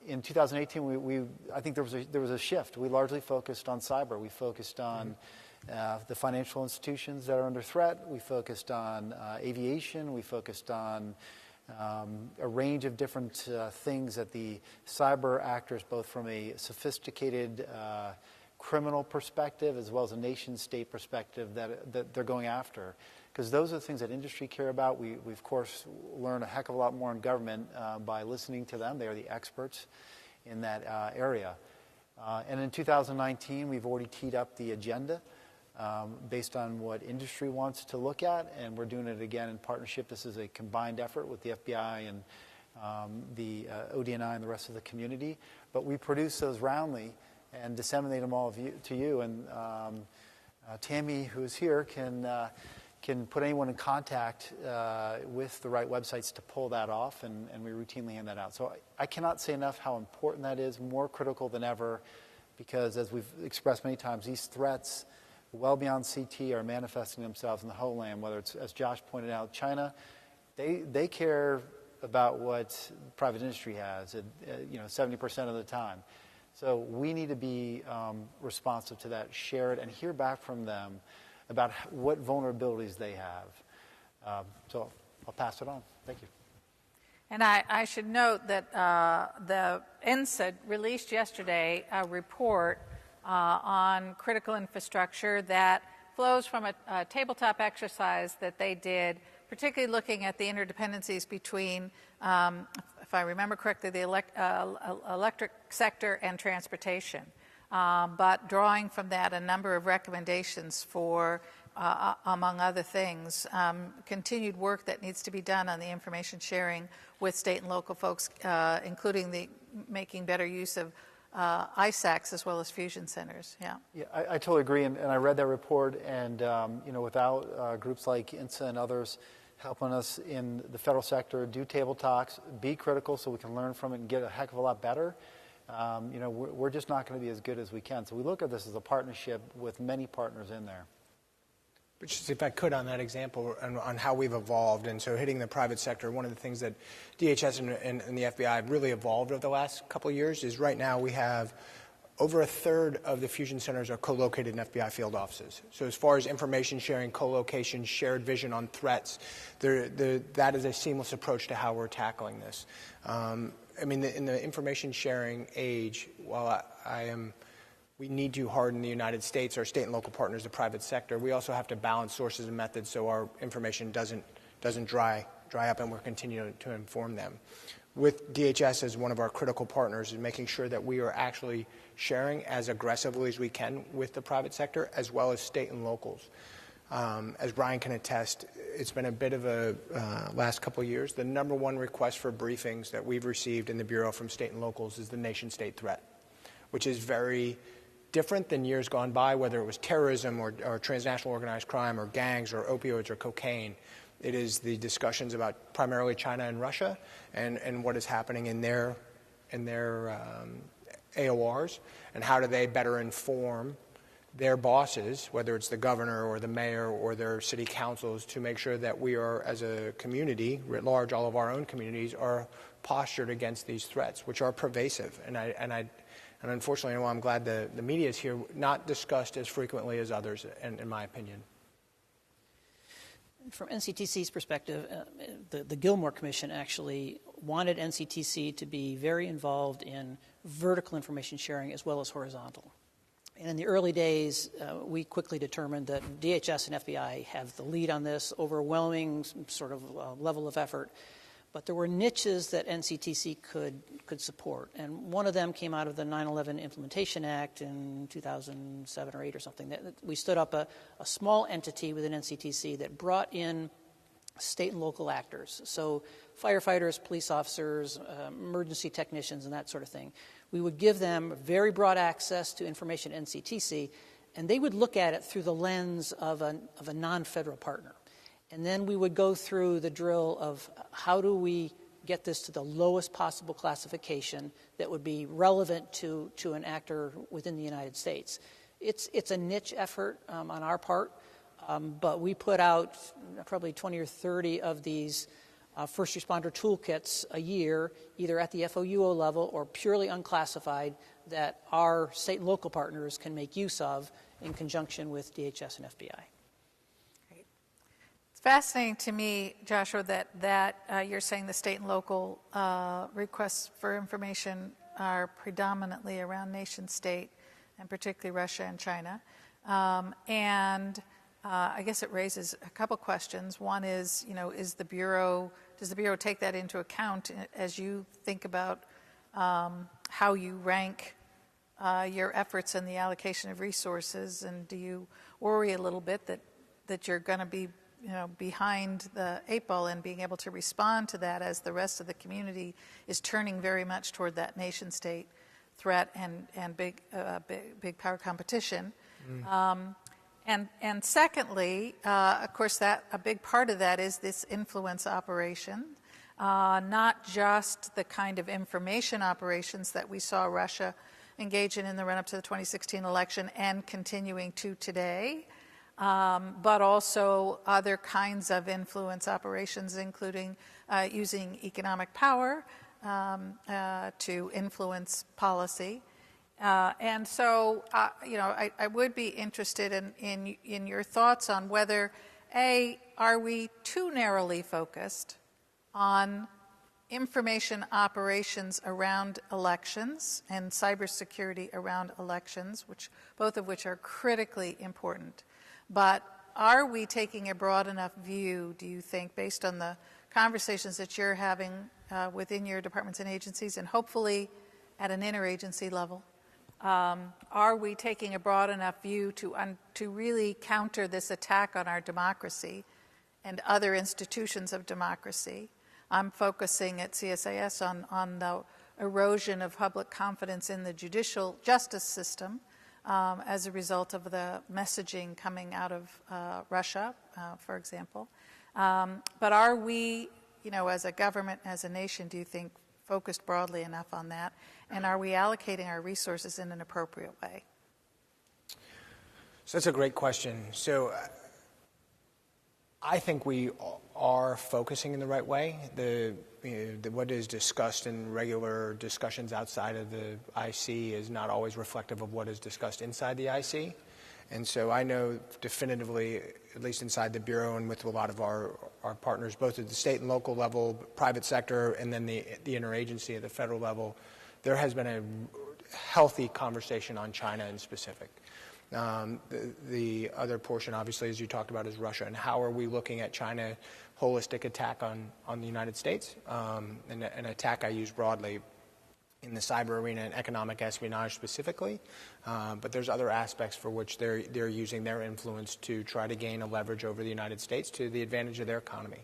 in 2018, I think there was a shift. We largely focused on cyber. We focused on the financial institutions that are under threat. We focused on aviation. We focused on a range of different things that the cyber actors, both from a sophisticated criminal perspective as well as a nation-state perspective, that they're going after. Because those are the things that industry care about. We of course, learn a heck of a lot more in government by listening to them. They are the experts in that area. And in 2019, we've already teed up the agenda based on what industry wants to look at, and we're doing it again in partnership. This is a combined effort with the FBI and the ODNI and the rest of the community. But we produce those roundly and disseminate them all to you. And Tammy, who is here, can put anyone in contact with the right websites to pull that off, and we routinely hand that out. So I cannot say enough how important that is, more critical than ever, because as we've expressed many times, these threats well beyond CT are manifesting themselves in the homeland, whether it's, as Josh pointed out, China. They care about what private industry has, 70% of the time. So we need to be responsive to that, share it, and hear back from them about what vulnerabilities they have. So I'll pass it on. Thank you. And I should note that the NSA released yesterday a report on critical infrastructure that flows from a tabletop exercise that they did, particularly looking at the interdependencies between, if I remember correctly, the electric sector and transportation. But drawing from that a number of recommendations for, among other things, continued work that needs to be done on the information sharing with state and local folks, including making better use of ISACs as well as fusion centers. Yeah, I totally agree, and I read that report, and without groups like INSA and others helping us in the federal sector do table talks, be critical so we can learn from it and get a heck of a lot better, we're just not going to be as good as we can. So we look at this as a partnership with many partners in there. But just if I could on that example on how we've evolved, and so hitting the private sector, one of the things that DHS and the FBI have really evolved over the last couple of years is right now we have over a third of the fusion centers are co-located in FBI field offices. So as far as information sharing, co-location, shared vision on threats, that is a seamless approach to how we're tackling this. In the information sharing age, while we need to harden the United States, our state and local partners, the private sector, we also have to balance sources and methods so our information doesn't dry up, and we're continuing to inform them. With DHS as one of our critical partners in making sure that we are actually sharing as aggressively as we can with the private sector as well as state and locals. As Brian can attest, it's been a bit of a last couple of years. The number one request for briefings that we've received in the Bureau from state and locals is the nation-state threat, which is very different than years gone by, whether it was terrorism or transnational organized crime or gangs or opioids or cocaine. It is the discussions about primarily China and Russia and what is happening in their AORs, and how do they better inform their bosses, whether it's the governor or the mayor or their city councils, to make sure that we are, as a community, writ large, all of our own communities, are postured against these threats, which are pervasive. And unfortunately, I'm glad the media is here, not discussed as frequently as others, in my opinion. From NCTC's perspective, the Gilmore Commission actually wanted NCTC to be very involved in vertical information sharing as well as horizontal. And in the early days, we quickly determined that DHS and FBI have the lead on this, overwhelming sort of level of effort. But there were niches that NCTC could support. And one of them came out of the 9/11 Implementation Act in 2007 or 8 or something. We stood up a small entity within NCTC that brought in state and local actors. So firefighters, police officers, emergency technicians, and that sort of thing. We would give them very broad access to information at NCTC, and they would look at it through the lens of a non-federal partner. And then we would go through the drill of how do we get this to the lowest possible classification that would be relevant to an actor within the United States. It's a niche effort on our part, but we put out probably 20 or 30 of these first responder toolkits a year, either at the FOUO level or purely unclassified, that our state and local partners can make use of in conjunction with DHS and FBI. It's fascinating to me, Joshua, that you're saying the state and local requests for information are predominantly around nation state, and particularly Russia and China. I guess it raises a couple questions. One is, does the Bureau take that into account as you think about how you rank your efforts in the allocation of resources? And do you worry a little bit that you're going to be behind the 8 ball and being able to respond to that as the rest of the community is turning very much toward that nation state threat and big power competition? And secondly, of course, that a big part of that is this influence operation, not just the kind of information operations that we saw Russia engage in the run-up to the 2016 election and continuing to today, but also other kinds of influence operations, including using economic power to influence policy. And so, I would be interested in your thoughts on whether, A, are we too narrowly focused on information operations around elections and cybersecurity around elections, both of which are critically important. But are we taking a broad enough view, do you think, based on the conversations that you're having within your departments and agencies, and hopefully at an interagency level? Are we taking a broad enough view to really counter this attack on our democracy and other institutions of democracy? I'm focusing at CSIS on the erosion of public confidence in the judicial justice system as a result of the messaging coming out of Russia, for example. But are we, as a government, as a nation, do you think, focused broadly enough on that? And are we allocating our resources in an appropriate way? So that's a great question. So I think we are focusing in the right way. What is discussed in regular discussions outside of the IC is not always reflective of what is discussed inside the IC. And so I know definitively, at least inside the Bureau and with a lot of our partners, both at the state and local level, private sector, and then the interagency at the federal level, there has been a healthy conversation on China in specific. The other portion, obviously, as you talked about, is Russia, and how are we looking at China holistic attack on the United States, and an attack I use broadly in the cyber arena and economic espionage specifically, but there's other aspects for which they're using their influence to try to gain a leverage over the United States to the advantage of their economy.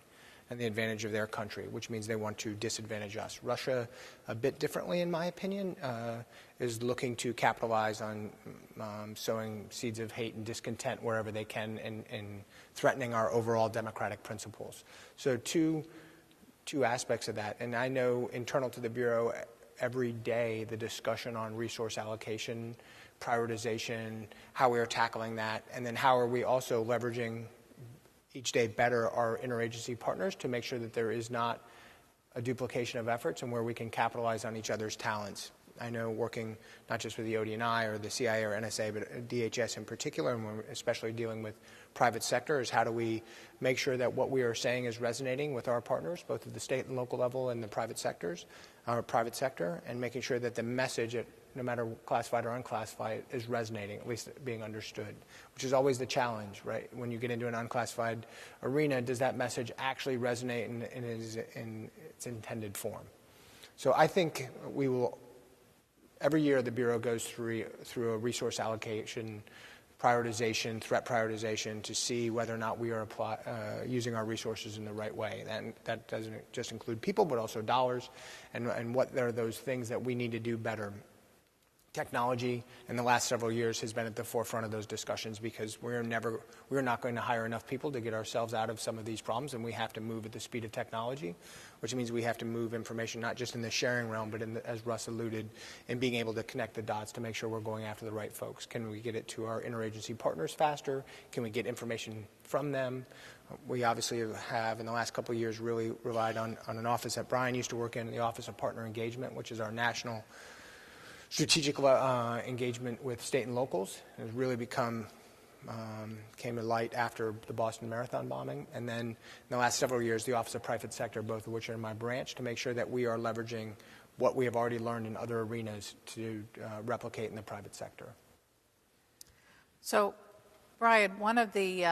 and the advantage of their country, which means they want to disadvantage us. Russia, a bit differently in my opinion, is looking to capitalize on sowing seeds of hate and discontent wherever they can and threatening our overall democratic principles. So two aspects of that. And I know internal to the Bureau, every day the discussion on resource allocation, prioritization, how we are tackling that, and then how are we also leveraging each day better our interagency partners to make sure that there is not a duplication of efforts and where we can capitalize on each other's talents. I know working not just with the ODNI or the CIA or NSA, but DHS in particular, and we're especially dealing with private sector, is how do we make sure that what we are saying is resonating with our partners, both at the state and local level and the private sectors, our private sector, and making sure that the message, no matter classified or unclassified, is resonating, at least being understood, which is always the challenge, right? When you get into an unclassified arena, does that message actually resonate in its intended form? So I think we will, every year the Bureau goes through a resource allocation, prioritization, threat prioritization to see whether or not we are using our resources in the right way. And that doesn't just include people, but also dollars, and what are those things that we need to do better. Technology in the last several years has been at the forefront of those discussions because we're not going to hire enough people to get ourselves out of some of these problems, and we have to move at the speed of technology, which means we have to move information not just in the sharing realm, but as Russ alluded, in being able to connect the dots to make sure we're going after the right folks. Can we get it to our interagency partners faster? Can we get information from them? We obviously have, in the last couple of years, really relied on an office that Brian used to work in, the Office of Partner Engagement, which is our national strategic engagement with state and locals. It has really came to light after the Boston Marathon bombing. And then in the last several years, the Office of Private Sector, both of which are in my branch, to make sure that we are leveraging what we have already learned in other arenas to replicate in the private sector. So, Brian, one of the,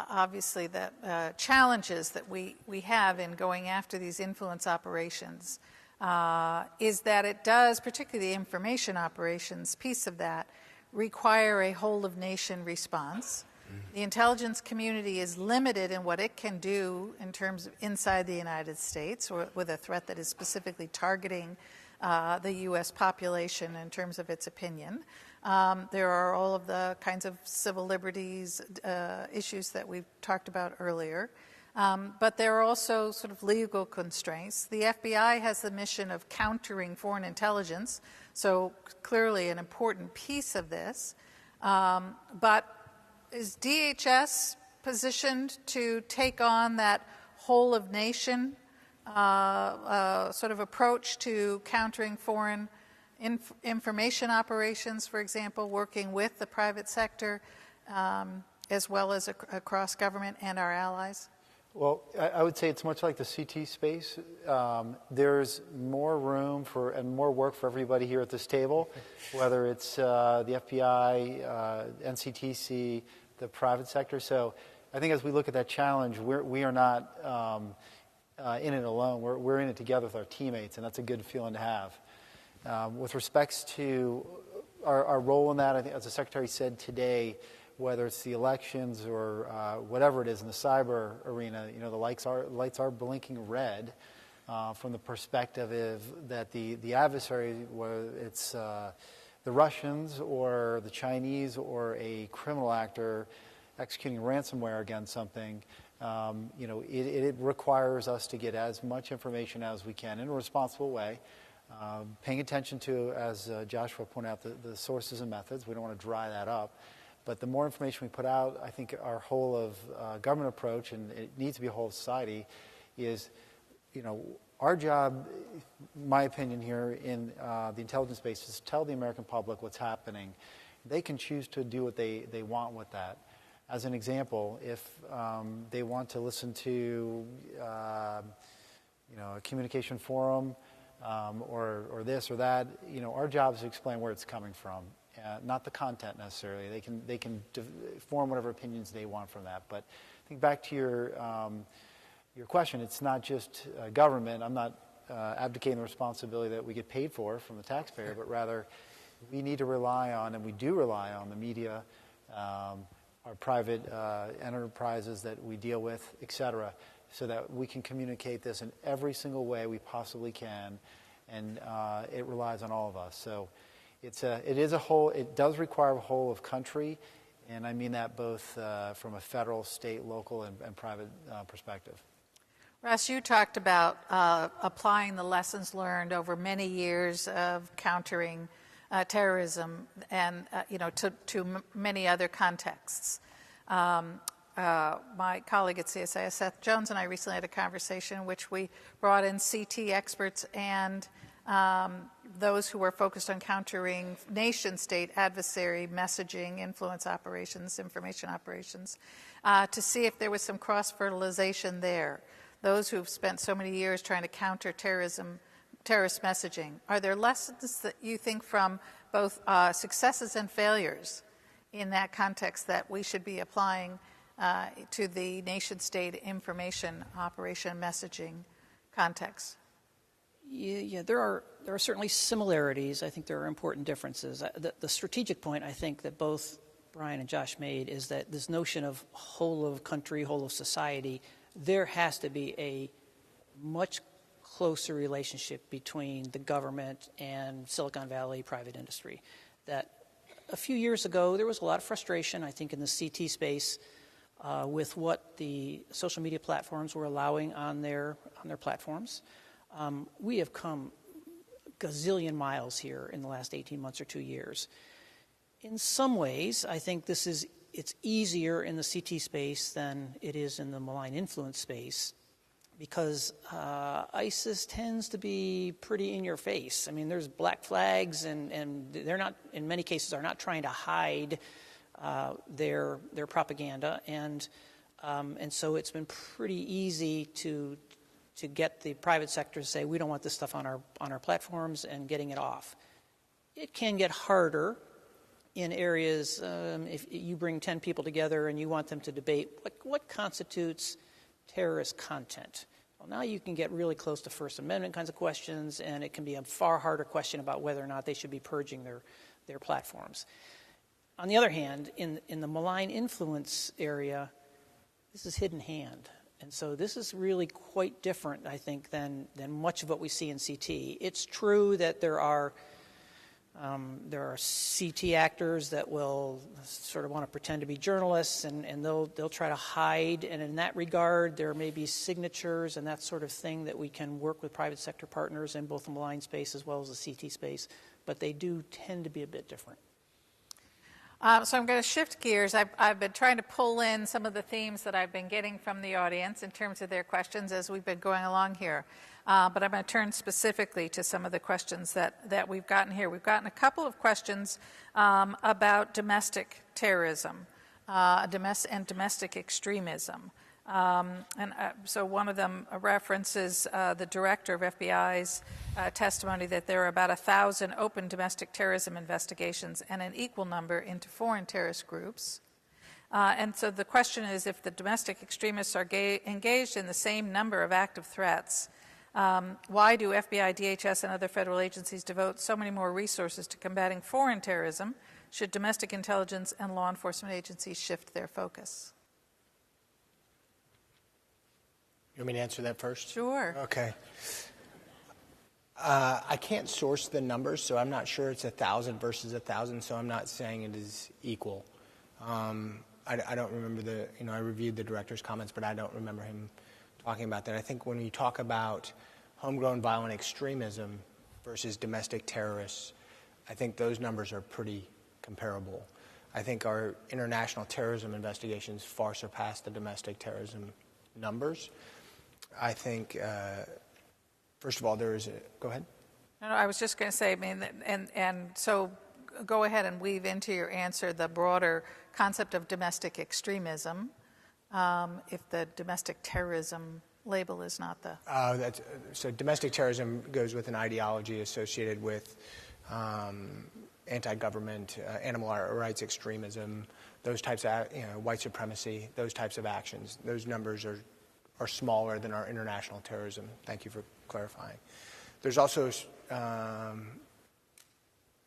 obviously, the challenges that we have in going after these influence operations is that it does, particularly the information operations piece of that, require a whole-of-nation response. The intelligence community is limited in what it can do in terms of inside the United States or with a threat that is specifically targeting the U.S. population in terms of its opinion. There are all of the kinds of civil liberties issues that we've talked about earlier. But there are also sort of legal constraints. The FBI has the mission of countering foreign intelligence, so clearly an important piece of this. But is DHS positioned to take on that whole-of-nation sort of approach to countering foreign information operations, for example, working with the private sector as well as across government and our allies? Well, I would say it's much like the CT space. There's more room and more work for everybody here at this table, whether it's the FBI, NCTC, the private sector. So I think as we look at that challenge, we are not in it alone. We're in it together with our teammates, and that's a good feeling to have. With respects to our role in that, I think as the Secretary said today, whether it's the elections or whatever it is in the cyber arena, the lights are blinking red from the perspective that the adversary, whether it's the Russians or the Chinese or a criminal actor executing ransomware against something, it requires us to get as much information as we can in a responsible way, paying attention to, as Joshua pointed out, the sources and methods. We don't want to dry that up. But the more information we put out, I think our whole of government approach, and it needs to be a whole of society, is, our job, my opinion here in the intelligence space, is to tell the American public what's happening. They can choose to do what they want with that. As an example, if they want to listen to, a communication forum or this or that, our job is to explain where it's coming from. Not the content necessarily. They can form whatever opinions they want from that. But I think back to your question, it's not just government. I'm not abdicating the responsibility that we get paid for from the taxpayer, but rather we need to rely on, and we do rely on, the media, our private enterprises that we deal with, et cetera, so that we can communicate this in every single way we possibly can, and it relies on all of us. So it does require a whole of country, and I mean that both from a federal, state, local, and private perspective. Russ, you talked about applying the lessons learned over many years of countering terrorism and to many other contexts. My colleague at CSIS, Seth Jones, and I recently had a conversation in which we brought in CT experts and those who were focused on countering nation-state adversary messaging, influence operations, information operations, to see if there was some cross-fertilization there. Those who've spent so many years trying to counter terrorism, terrorist messaging. Are there lessons that you think from both successes and failures in that context that we should be applying to the nation-state information operation messaging context? Yeah, there are certainly similarities. I think there are important differences. The strategic point I think that both Brian and Josh made is that this notion of whole of country, whole of society, there has to be a much closer relationship between the government and Silicon Valley private industry. That a few years ago there was a lot of frustration, I think, in the CT space with what the social media platforms were allowing on their platforms. We have come a gazillion miles here in the last 18 months or 2 years. In some ways, I think it's easier in the CT space than it is in the malign influence space because ISIS tends to be pretty in your face. I mean, there's black flags, and they're not, in many cases, are not trying to hide their propaganda, and so it's been pretty easy to get the private sector to say we don't want this stuff on our platforms and getting it off. It can get harder in areas if you bring 10 people together and you want them to debate what constitutes terrorist content. Well, now you can get really close to First Amendment kinds of questions, and it can be a far harder question about whether or not they should be purging their platforms. On the other hand, in the malign influence area, this is hidden hand. And so this is really quite different, I think, than much of what we see in CT. It's true that there are CT actors that will sort of want to pretend to be journalists, and they'll try to hide. And in that regard, there may be signatures and that sort of thing that we can work with private sector partners in both the malign space as well as the CT space. But they do tend to be a bit different. So I'm going to shift gears. I've been trying to pull in some of the themes that I've been getting from the audience in terms of their questions as we've been going along here. But I'm going to turn specifically to some of the questions that we've gotten here. We've gotten a couple of questions about domestic terrorism and domestic extremism. So one of them references the director of FBI's testimony that there are about 1,000 open domestic terrorism investigations and an equal number into foreign terrorist groups. And so the question is, if the domestic extremists are engaged in the same number of active threats, why do FBI, DHS, and other federal agencies devote so many more resources to combating foreign terrorism? Should domestic intelligence and law enforcement agencies shift their focus? You want me to answer that first? Sure. Okay. I can't source the numbers, so I'm not sure it's 1,000 versus 1,000, so I'm not saying it is equal. I don't remember I reviewed the director's comments, but I don't remember him talking about that. I think when you talk about homegrown violent extremism versus domestic terrorists, I think those numbers are pretty comparable. I think our international terrorism investigations far surpass the domestic terrorism numbers. I think, first of all, go ahead. No, I was just going to say, I mean, and so go ahead and weave into your answer the broader concept of domestic extremism, if the domestic terrorism label is not the... So domestic terrorism goes with an ideology associated with anti-government, animal rights extremism, those types of, white supremacy, those types of actions. Those numbers are smaller than our international terrorism. Thank you for clarifying. There's also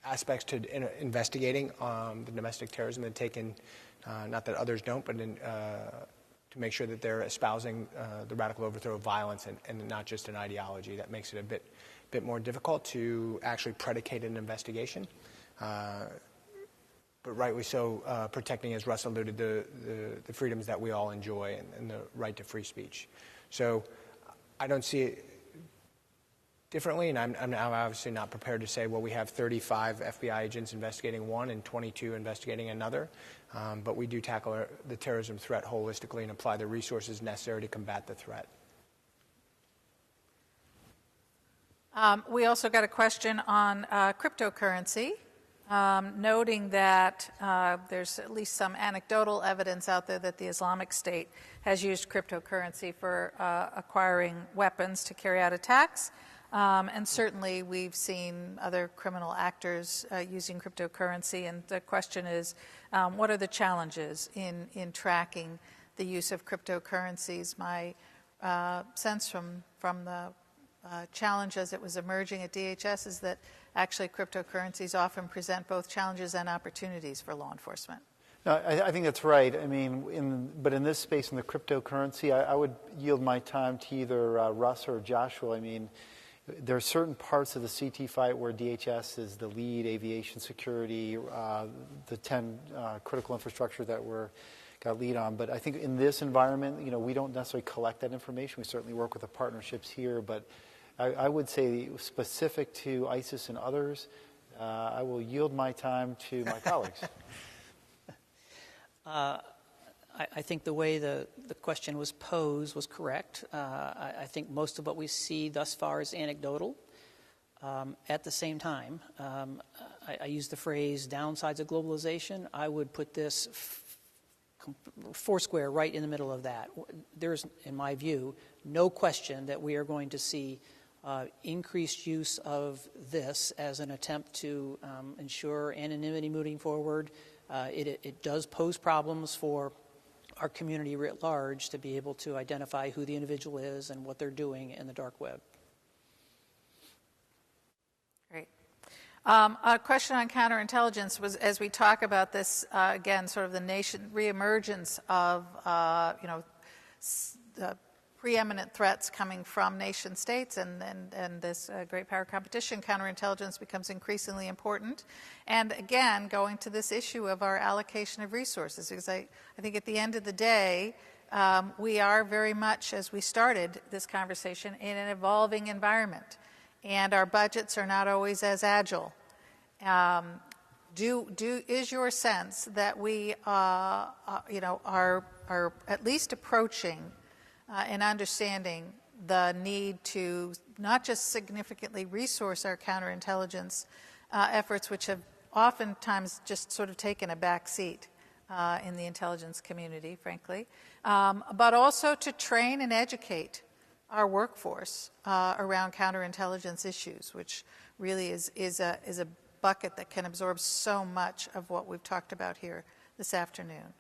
aspects to investigating the domestic terrorism that taken, not that others don't, but to to make sure that they're espousing the radical overthrow of violence and not just an ideology. That makes it a bit more difficult to actually predicate an investigation. But rightly so, protecting, as Russ alluded, the freedoms that we all enjoy and the right to free speech. So I don't see it differently, and I'm obviously not prepared to say, well, we have 35 FBI agents investigating one and 22 investigating another, but we do tackle the terrorism threat holistically and apply the resources necessary to combat the threat. We also got a question on cryptocurrency, noting that there's at least some anecdotal evidence out there that the Islamic State has used cryptocurrency for acquiring weapons to carry out attacks. And certainly we've seen other criminal actors using cryptocurrency, and the question is, what are the challenges in tracking the use of cryptocurrencies? My sense from the challenge as it was emerging at DHS is that actually cryptocurrencies often present both challenges and opportunities for law enforcement. No, I think that's right. I mean, but in this space, in the cryptocurrency, I would yield my time to either Russ or Joshua. I mean, there are certain parts of the CT fight where DHS is the lead, aviation security, the 10 critical infrastructure that we're got lead on. But I think in this environment, we don't necessarily collect that information. We certainly work with the partnerships here, but I would say specific to ISIS and others, I will yield my time to my colleagues. I think the way the question was posed was correct. I think most of what we see thus far is anecdotal. At the same time, I use the phrase downsides of globalization. I would put this foursquare right in the middle of that. There's, in my view, no question that we are going to see increased use of this as an attempt to ensure anonymity moving forward. It does pose problems for our community writ large to be able to identify who the individual is and what they're doing in the dark web. Great. A question on counterintelligence was, as we talk about this, again, sort of the nation reemergence of, the preeminent threats coming from nation states and this great power competition, counterintelligence becomes increasingly important. And again, going to this issue of our allocation of resources, because I think at the end of the day, we are very much, as we started this conversation, in an evolving environment. And our budgets are not always as agile. Is your sense that we, are at least approaching and understanding the need to not just significantly resource our counterintelligence efforts, which have oftentimes just sort of taken a back seat in the intelligence community, frankly, but also to train and educate our workforce around counterintelligence issues, which really is a bucket that can absorb so much of what we've talked about here this afternoon.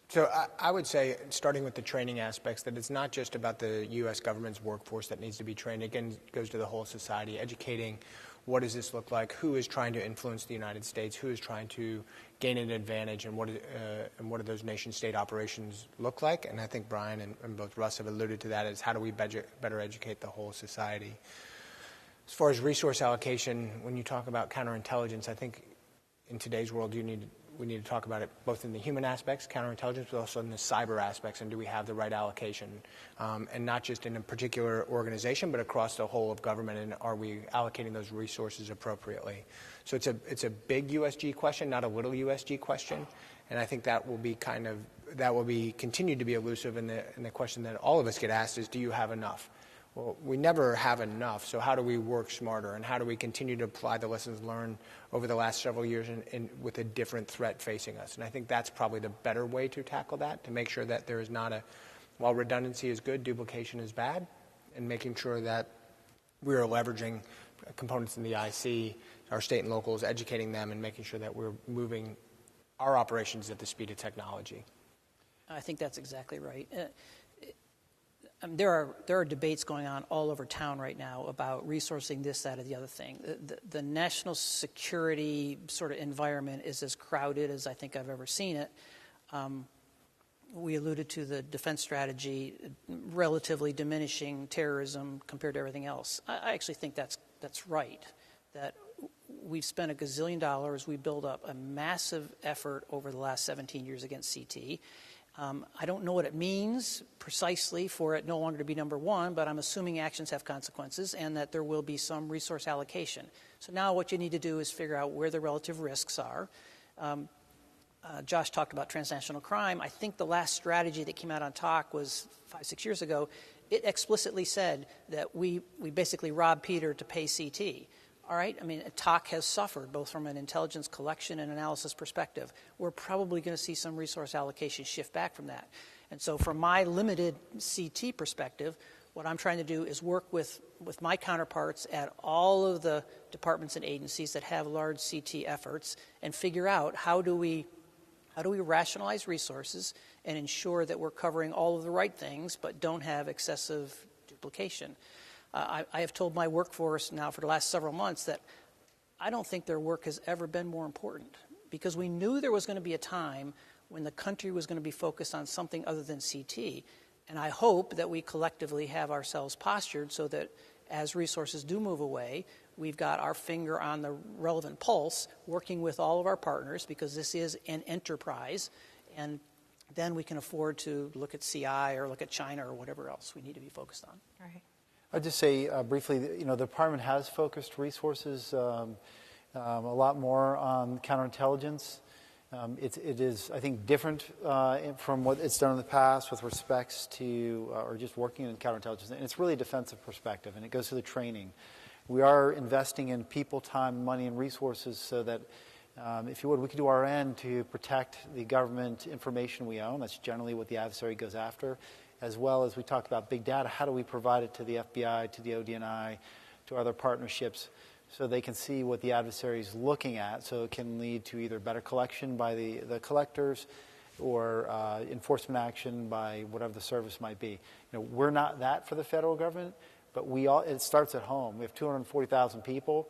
So I would say, starting with the training aspects, that it's not just about the U.S. government's workforce that needs to be trained. Again, it goes to the whole society, educating what does this look like, who is trying to influence the United States, who is trying to gain an advantage, and what do those nation-state operations look like. And I think Brian and both Russ have alluded to that, is how do we better educate the whole society. As far as resource allocation, when you talk about counterintelligence, I think in today's world we need to talk about it both in the human aspects, counterintelligence, but also in the cyber aspects, and do we have the right allocation? And not just in a particular organization, but across the whole of government, and are we allocating those resources appropriately? So it's a big USG question, not a little USG question, and I think that will be continued to be elusive in the question that all of us get asked is, do you have enough? Well, we never have enough, so how do we work smarter, and how do we continue to apply the lessons learned over the last several years with a different threat facing us? And I think that's probably the better way to tackle that, to make sure that there is not while redundancy is good, duplication is bad, and making sure that we are leveraging components in the IC, our state and locals, educating them, and making sure that we're moving our operations at the speed of technology. I think that's exactly right. There are debates going on all over town right now about resourcing this, that, or the other thing. The national security sort of environment is as crowded as I think I've ever seen it. we alluded to the defense strategy relatively diminishing terrorism compared to everything else. I actually think that's right, that we've spent $1 gazillion. We built up a massive effort over the last 17 years against CT. I don't know what it means precisely for it no longer to be number one, but I'm assuming actions have consequences and that there will be some resource allocation. So now what you need to do is figure out where the relative risks are. Josh talked about transnational crime. I think the last strategy that came out on TOC was 5-6 years ago. It explicitly said that we basically robbed Peter to pay CT. All right? I mean, TOC has suffered, both from an intelligence collection and analysis perspective. We're probably going to see some resource allocation shift back from that. And so from my limited CT perspective, what I'm trying to do is work with my counterparts at all of the departments and agencies that have large CT efforts and figure out how do we rationalize resources and ensure that we're covering all of the right things but don't have excessive duplication. I have told my workforce now for the last several months that I don't think their work has ever been more important, because we knew there was going to be a time when the country was going to be focused on something other than CT. And I hope that we collectively have ourselves postured so that as resources do move away, we've got our finger on the relevant pulse, working with all of our partners, because this is an enterprise. And then we can afford to look at CI or look at China or whatever else we need to be focused on. Right. I'd just say briefly, the department has focused resources a lot more on counterintelligence. It is, I think, different from what it's done in the past with respects to, or just working in counterintelligence. And it's really a defensive perspective, and it goes to the training. We are investing in people, time, money, and resources so that, if you would, we could do our end to protect the government information we own. That's generally what the adversary goes after. As well as we talked about big data, how do we provide it to the FBI, to the ODNI, to other partnerships, so they can see what the adversary is looking at, so it can lead to either better collection by the collectors or enforcement action by whatever the service might be. We're not that for the federal government, but it starts at home. We have 240,000 people.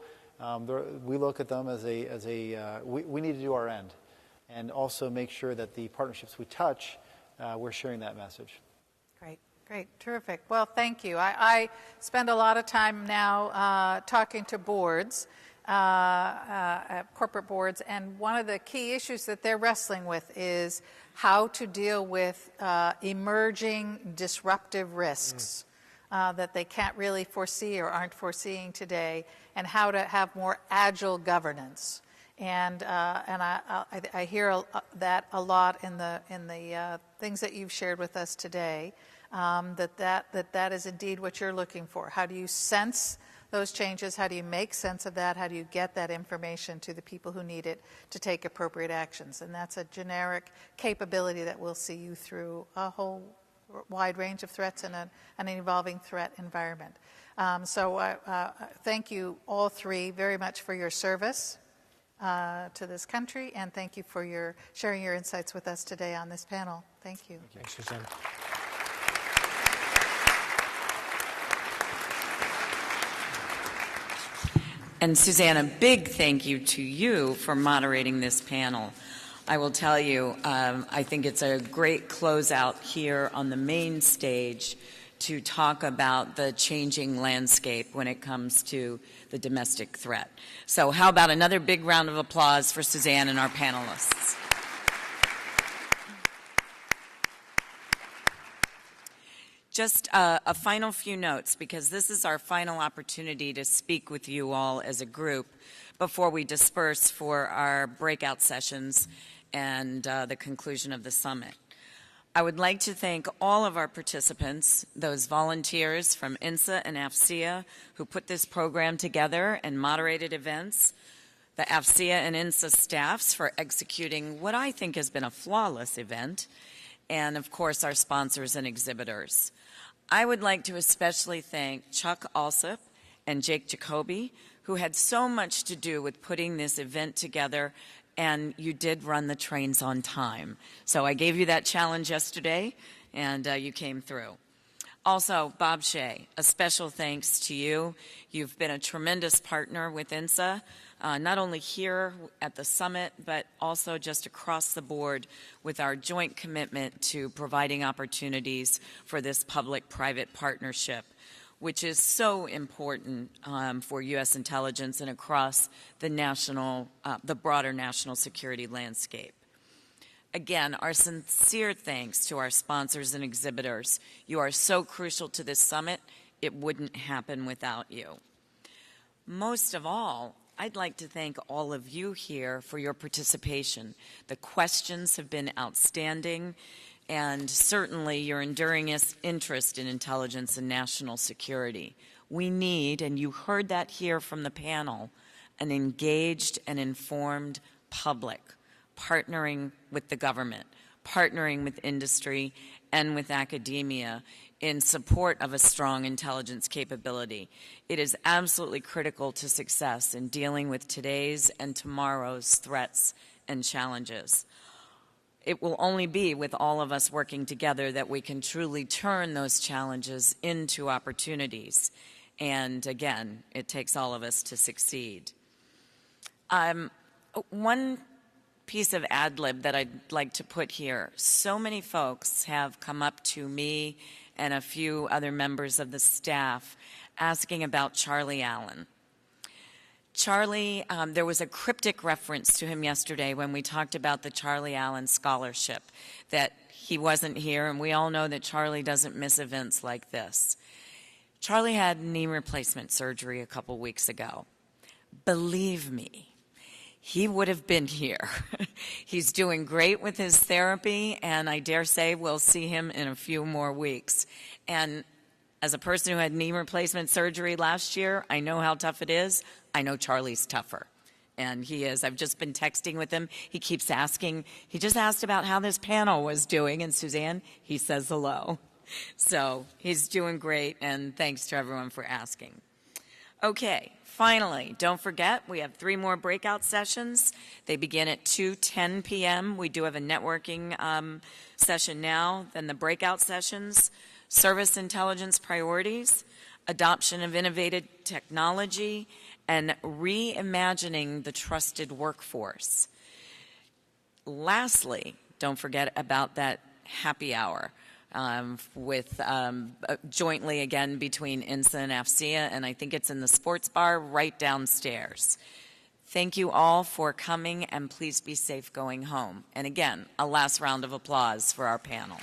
We look at them as we need to do our end, and also make sure that the partnerships we touch, we're sharing that message. Great, terrific. Well, thank you. I spend a lot of time now talking to boards, corporate boards, and one of the key issues that they're wrestling with is how to deal with emerging disruptive risks that they can't really foresee or aren't foreseeing today, and how to have more agile governance. And I hear that a lot in the things that you've shared with us today. That is indeed what you're looking for. How do you sense those changes? How do you make sense of that? How do you get that information to the people who need it to take appropriate actions? And that's a generic capability that will see you through a whole wide range of threats in an evolving threat environment. So thank you all three very much for your service to this country, and thank you for sharing your insights with us today on this panel. Thank you. Thanks, Suzanne. And Suzanne, a big thank you to you for moderating this panel. I will tell you, I think it's a great closeout here on the main stage to talk about the changing landscape when it comes to the domestic threat. So how about another big round of applause for Suzanne and our panelists. Just a final few notes, because this is our final opportunity to speak with you all as a group before we disperse for our breakout sessions and the conclusion of the summit. I would like to thank all of our participants, those volunteers from INSA and AFCEA who put this program together and moderated events, the AFCEA and INSA staffs for executing what I think has been a flawless event, and of course our sponsors and exhibitors. I would like to especially thank Chuck Alsop and Jake Jacoby, who had so much to do with putting this event together, and you did run the trains on time. So I gave you that challenge yesterday, and you came through. Also, Bob Shea, a special thanks to you. You've been a tremendous partner with INSA, not only here at the summit, but also just across the board with our joint commitment to providing opportunities for this public-private partnership, which is so important for U.S. intelligence and across the broader national security landscape. Again, our sincere thanks to our sponsors and exhibitors. You are so crucial to this summit. It wouldn't happen without you. Most of all, I'd like to thank all of you here for your participation. The questions have been outstanding, and certainly your enduring interest in intelligence and national security. We need, and you heard that here from the panel, an engaged and informed public, partnering with the government, partnering with industry and with academia in support of a strong intelligence capability. It is absolutely critical to success in dealing with today's and tomorrow's threats and challenges. It will only be with all of us working together that we can truly turn those challenges into opportunities. And again, it takes all of us to succeed. One piece of ad-lib that I'd like to put here. So many folks have come up to me and a few other members of the staff asking about Charlie Allen. Charlie, there was a cryptic reference to him yesterday when we talked about the Charlie Allen Scholarship, that he wasn't here, and we all know that Charlie doesn't miss events like this. Charlie had knee replacement surgery a couple weeks ago. Believe me, he would have been here. He's doing great with his therapy, and I dare say we'll see him in a few more weeks. And as a person who had knee replacement surgery last year, I know how tough it is. I know Charlie's tougher, and he is. I've just been texting with him. He keeps asking. He just asked about how this panel was doing, and Suzanne, he says hello. So he's doing great, and thanks to everyone for asking. Okay. Finally, don't forget, we have 3 more breakout sessions. They begin at 2:10 p.m. We do have a networking session now, then the breakout sessions, service intelligence priorities, adoption of innovative technology, and reimagining the trusted workforce. Lastly, don't forget about that happy hour. Jointly again between INSA and AFCEA, and I think it's in the sports bar right downstairs. Thank you all for coming, and please be safe going home. And again, a last round of applause for our panel.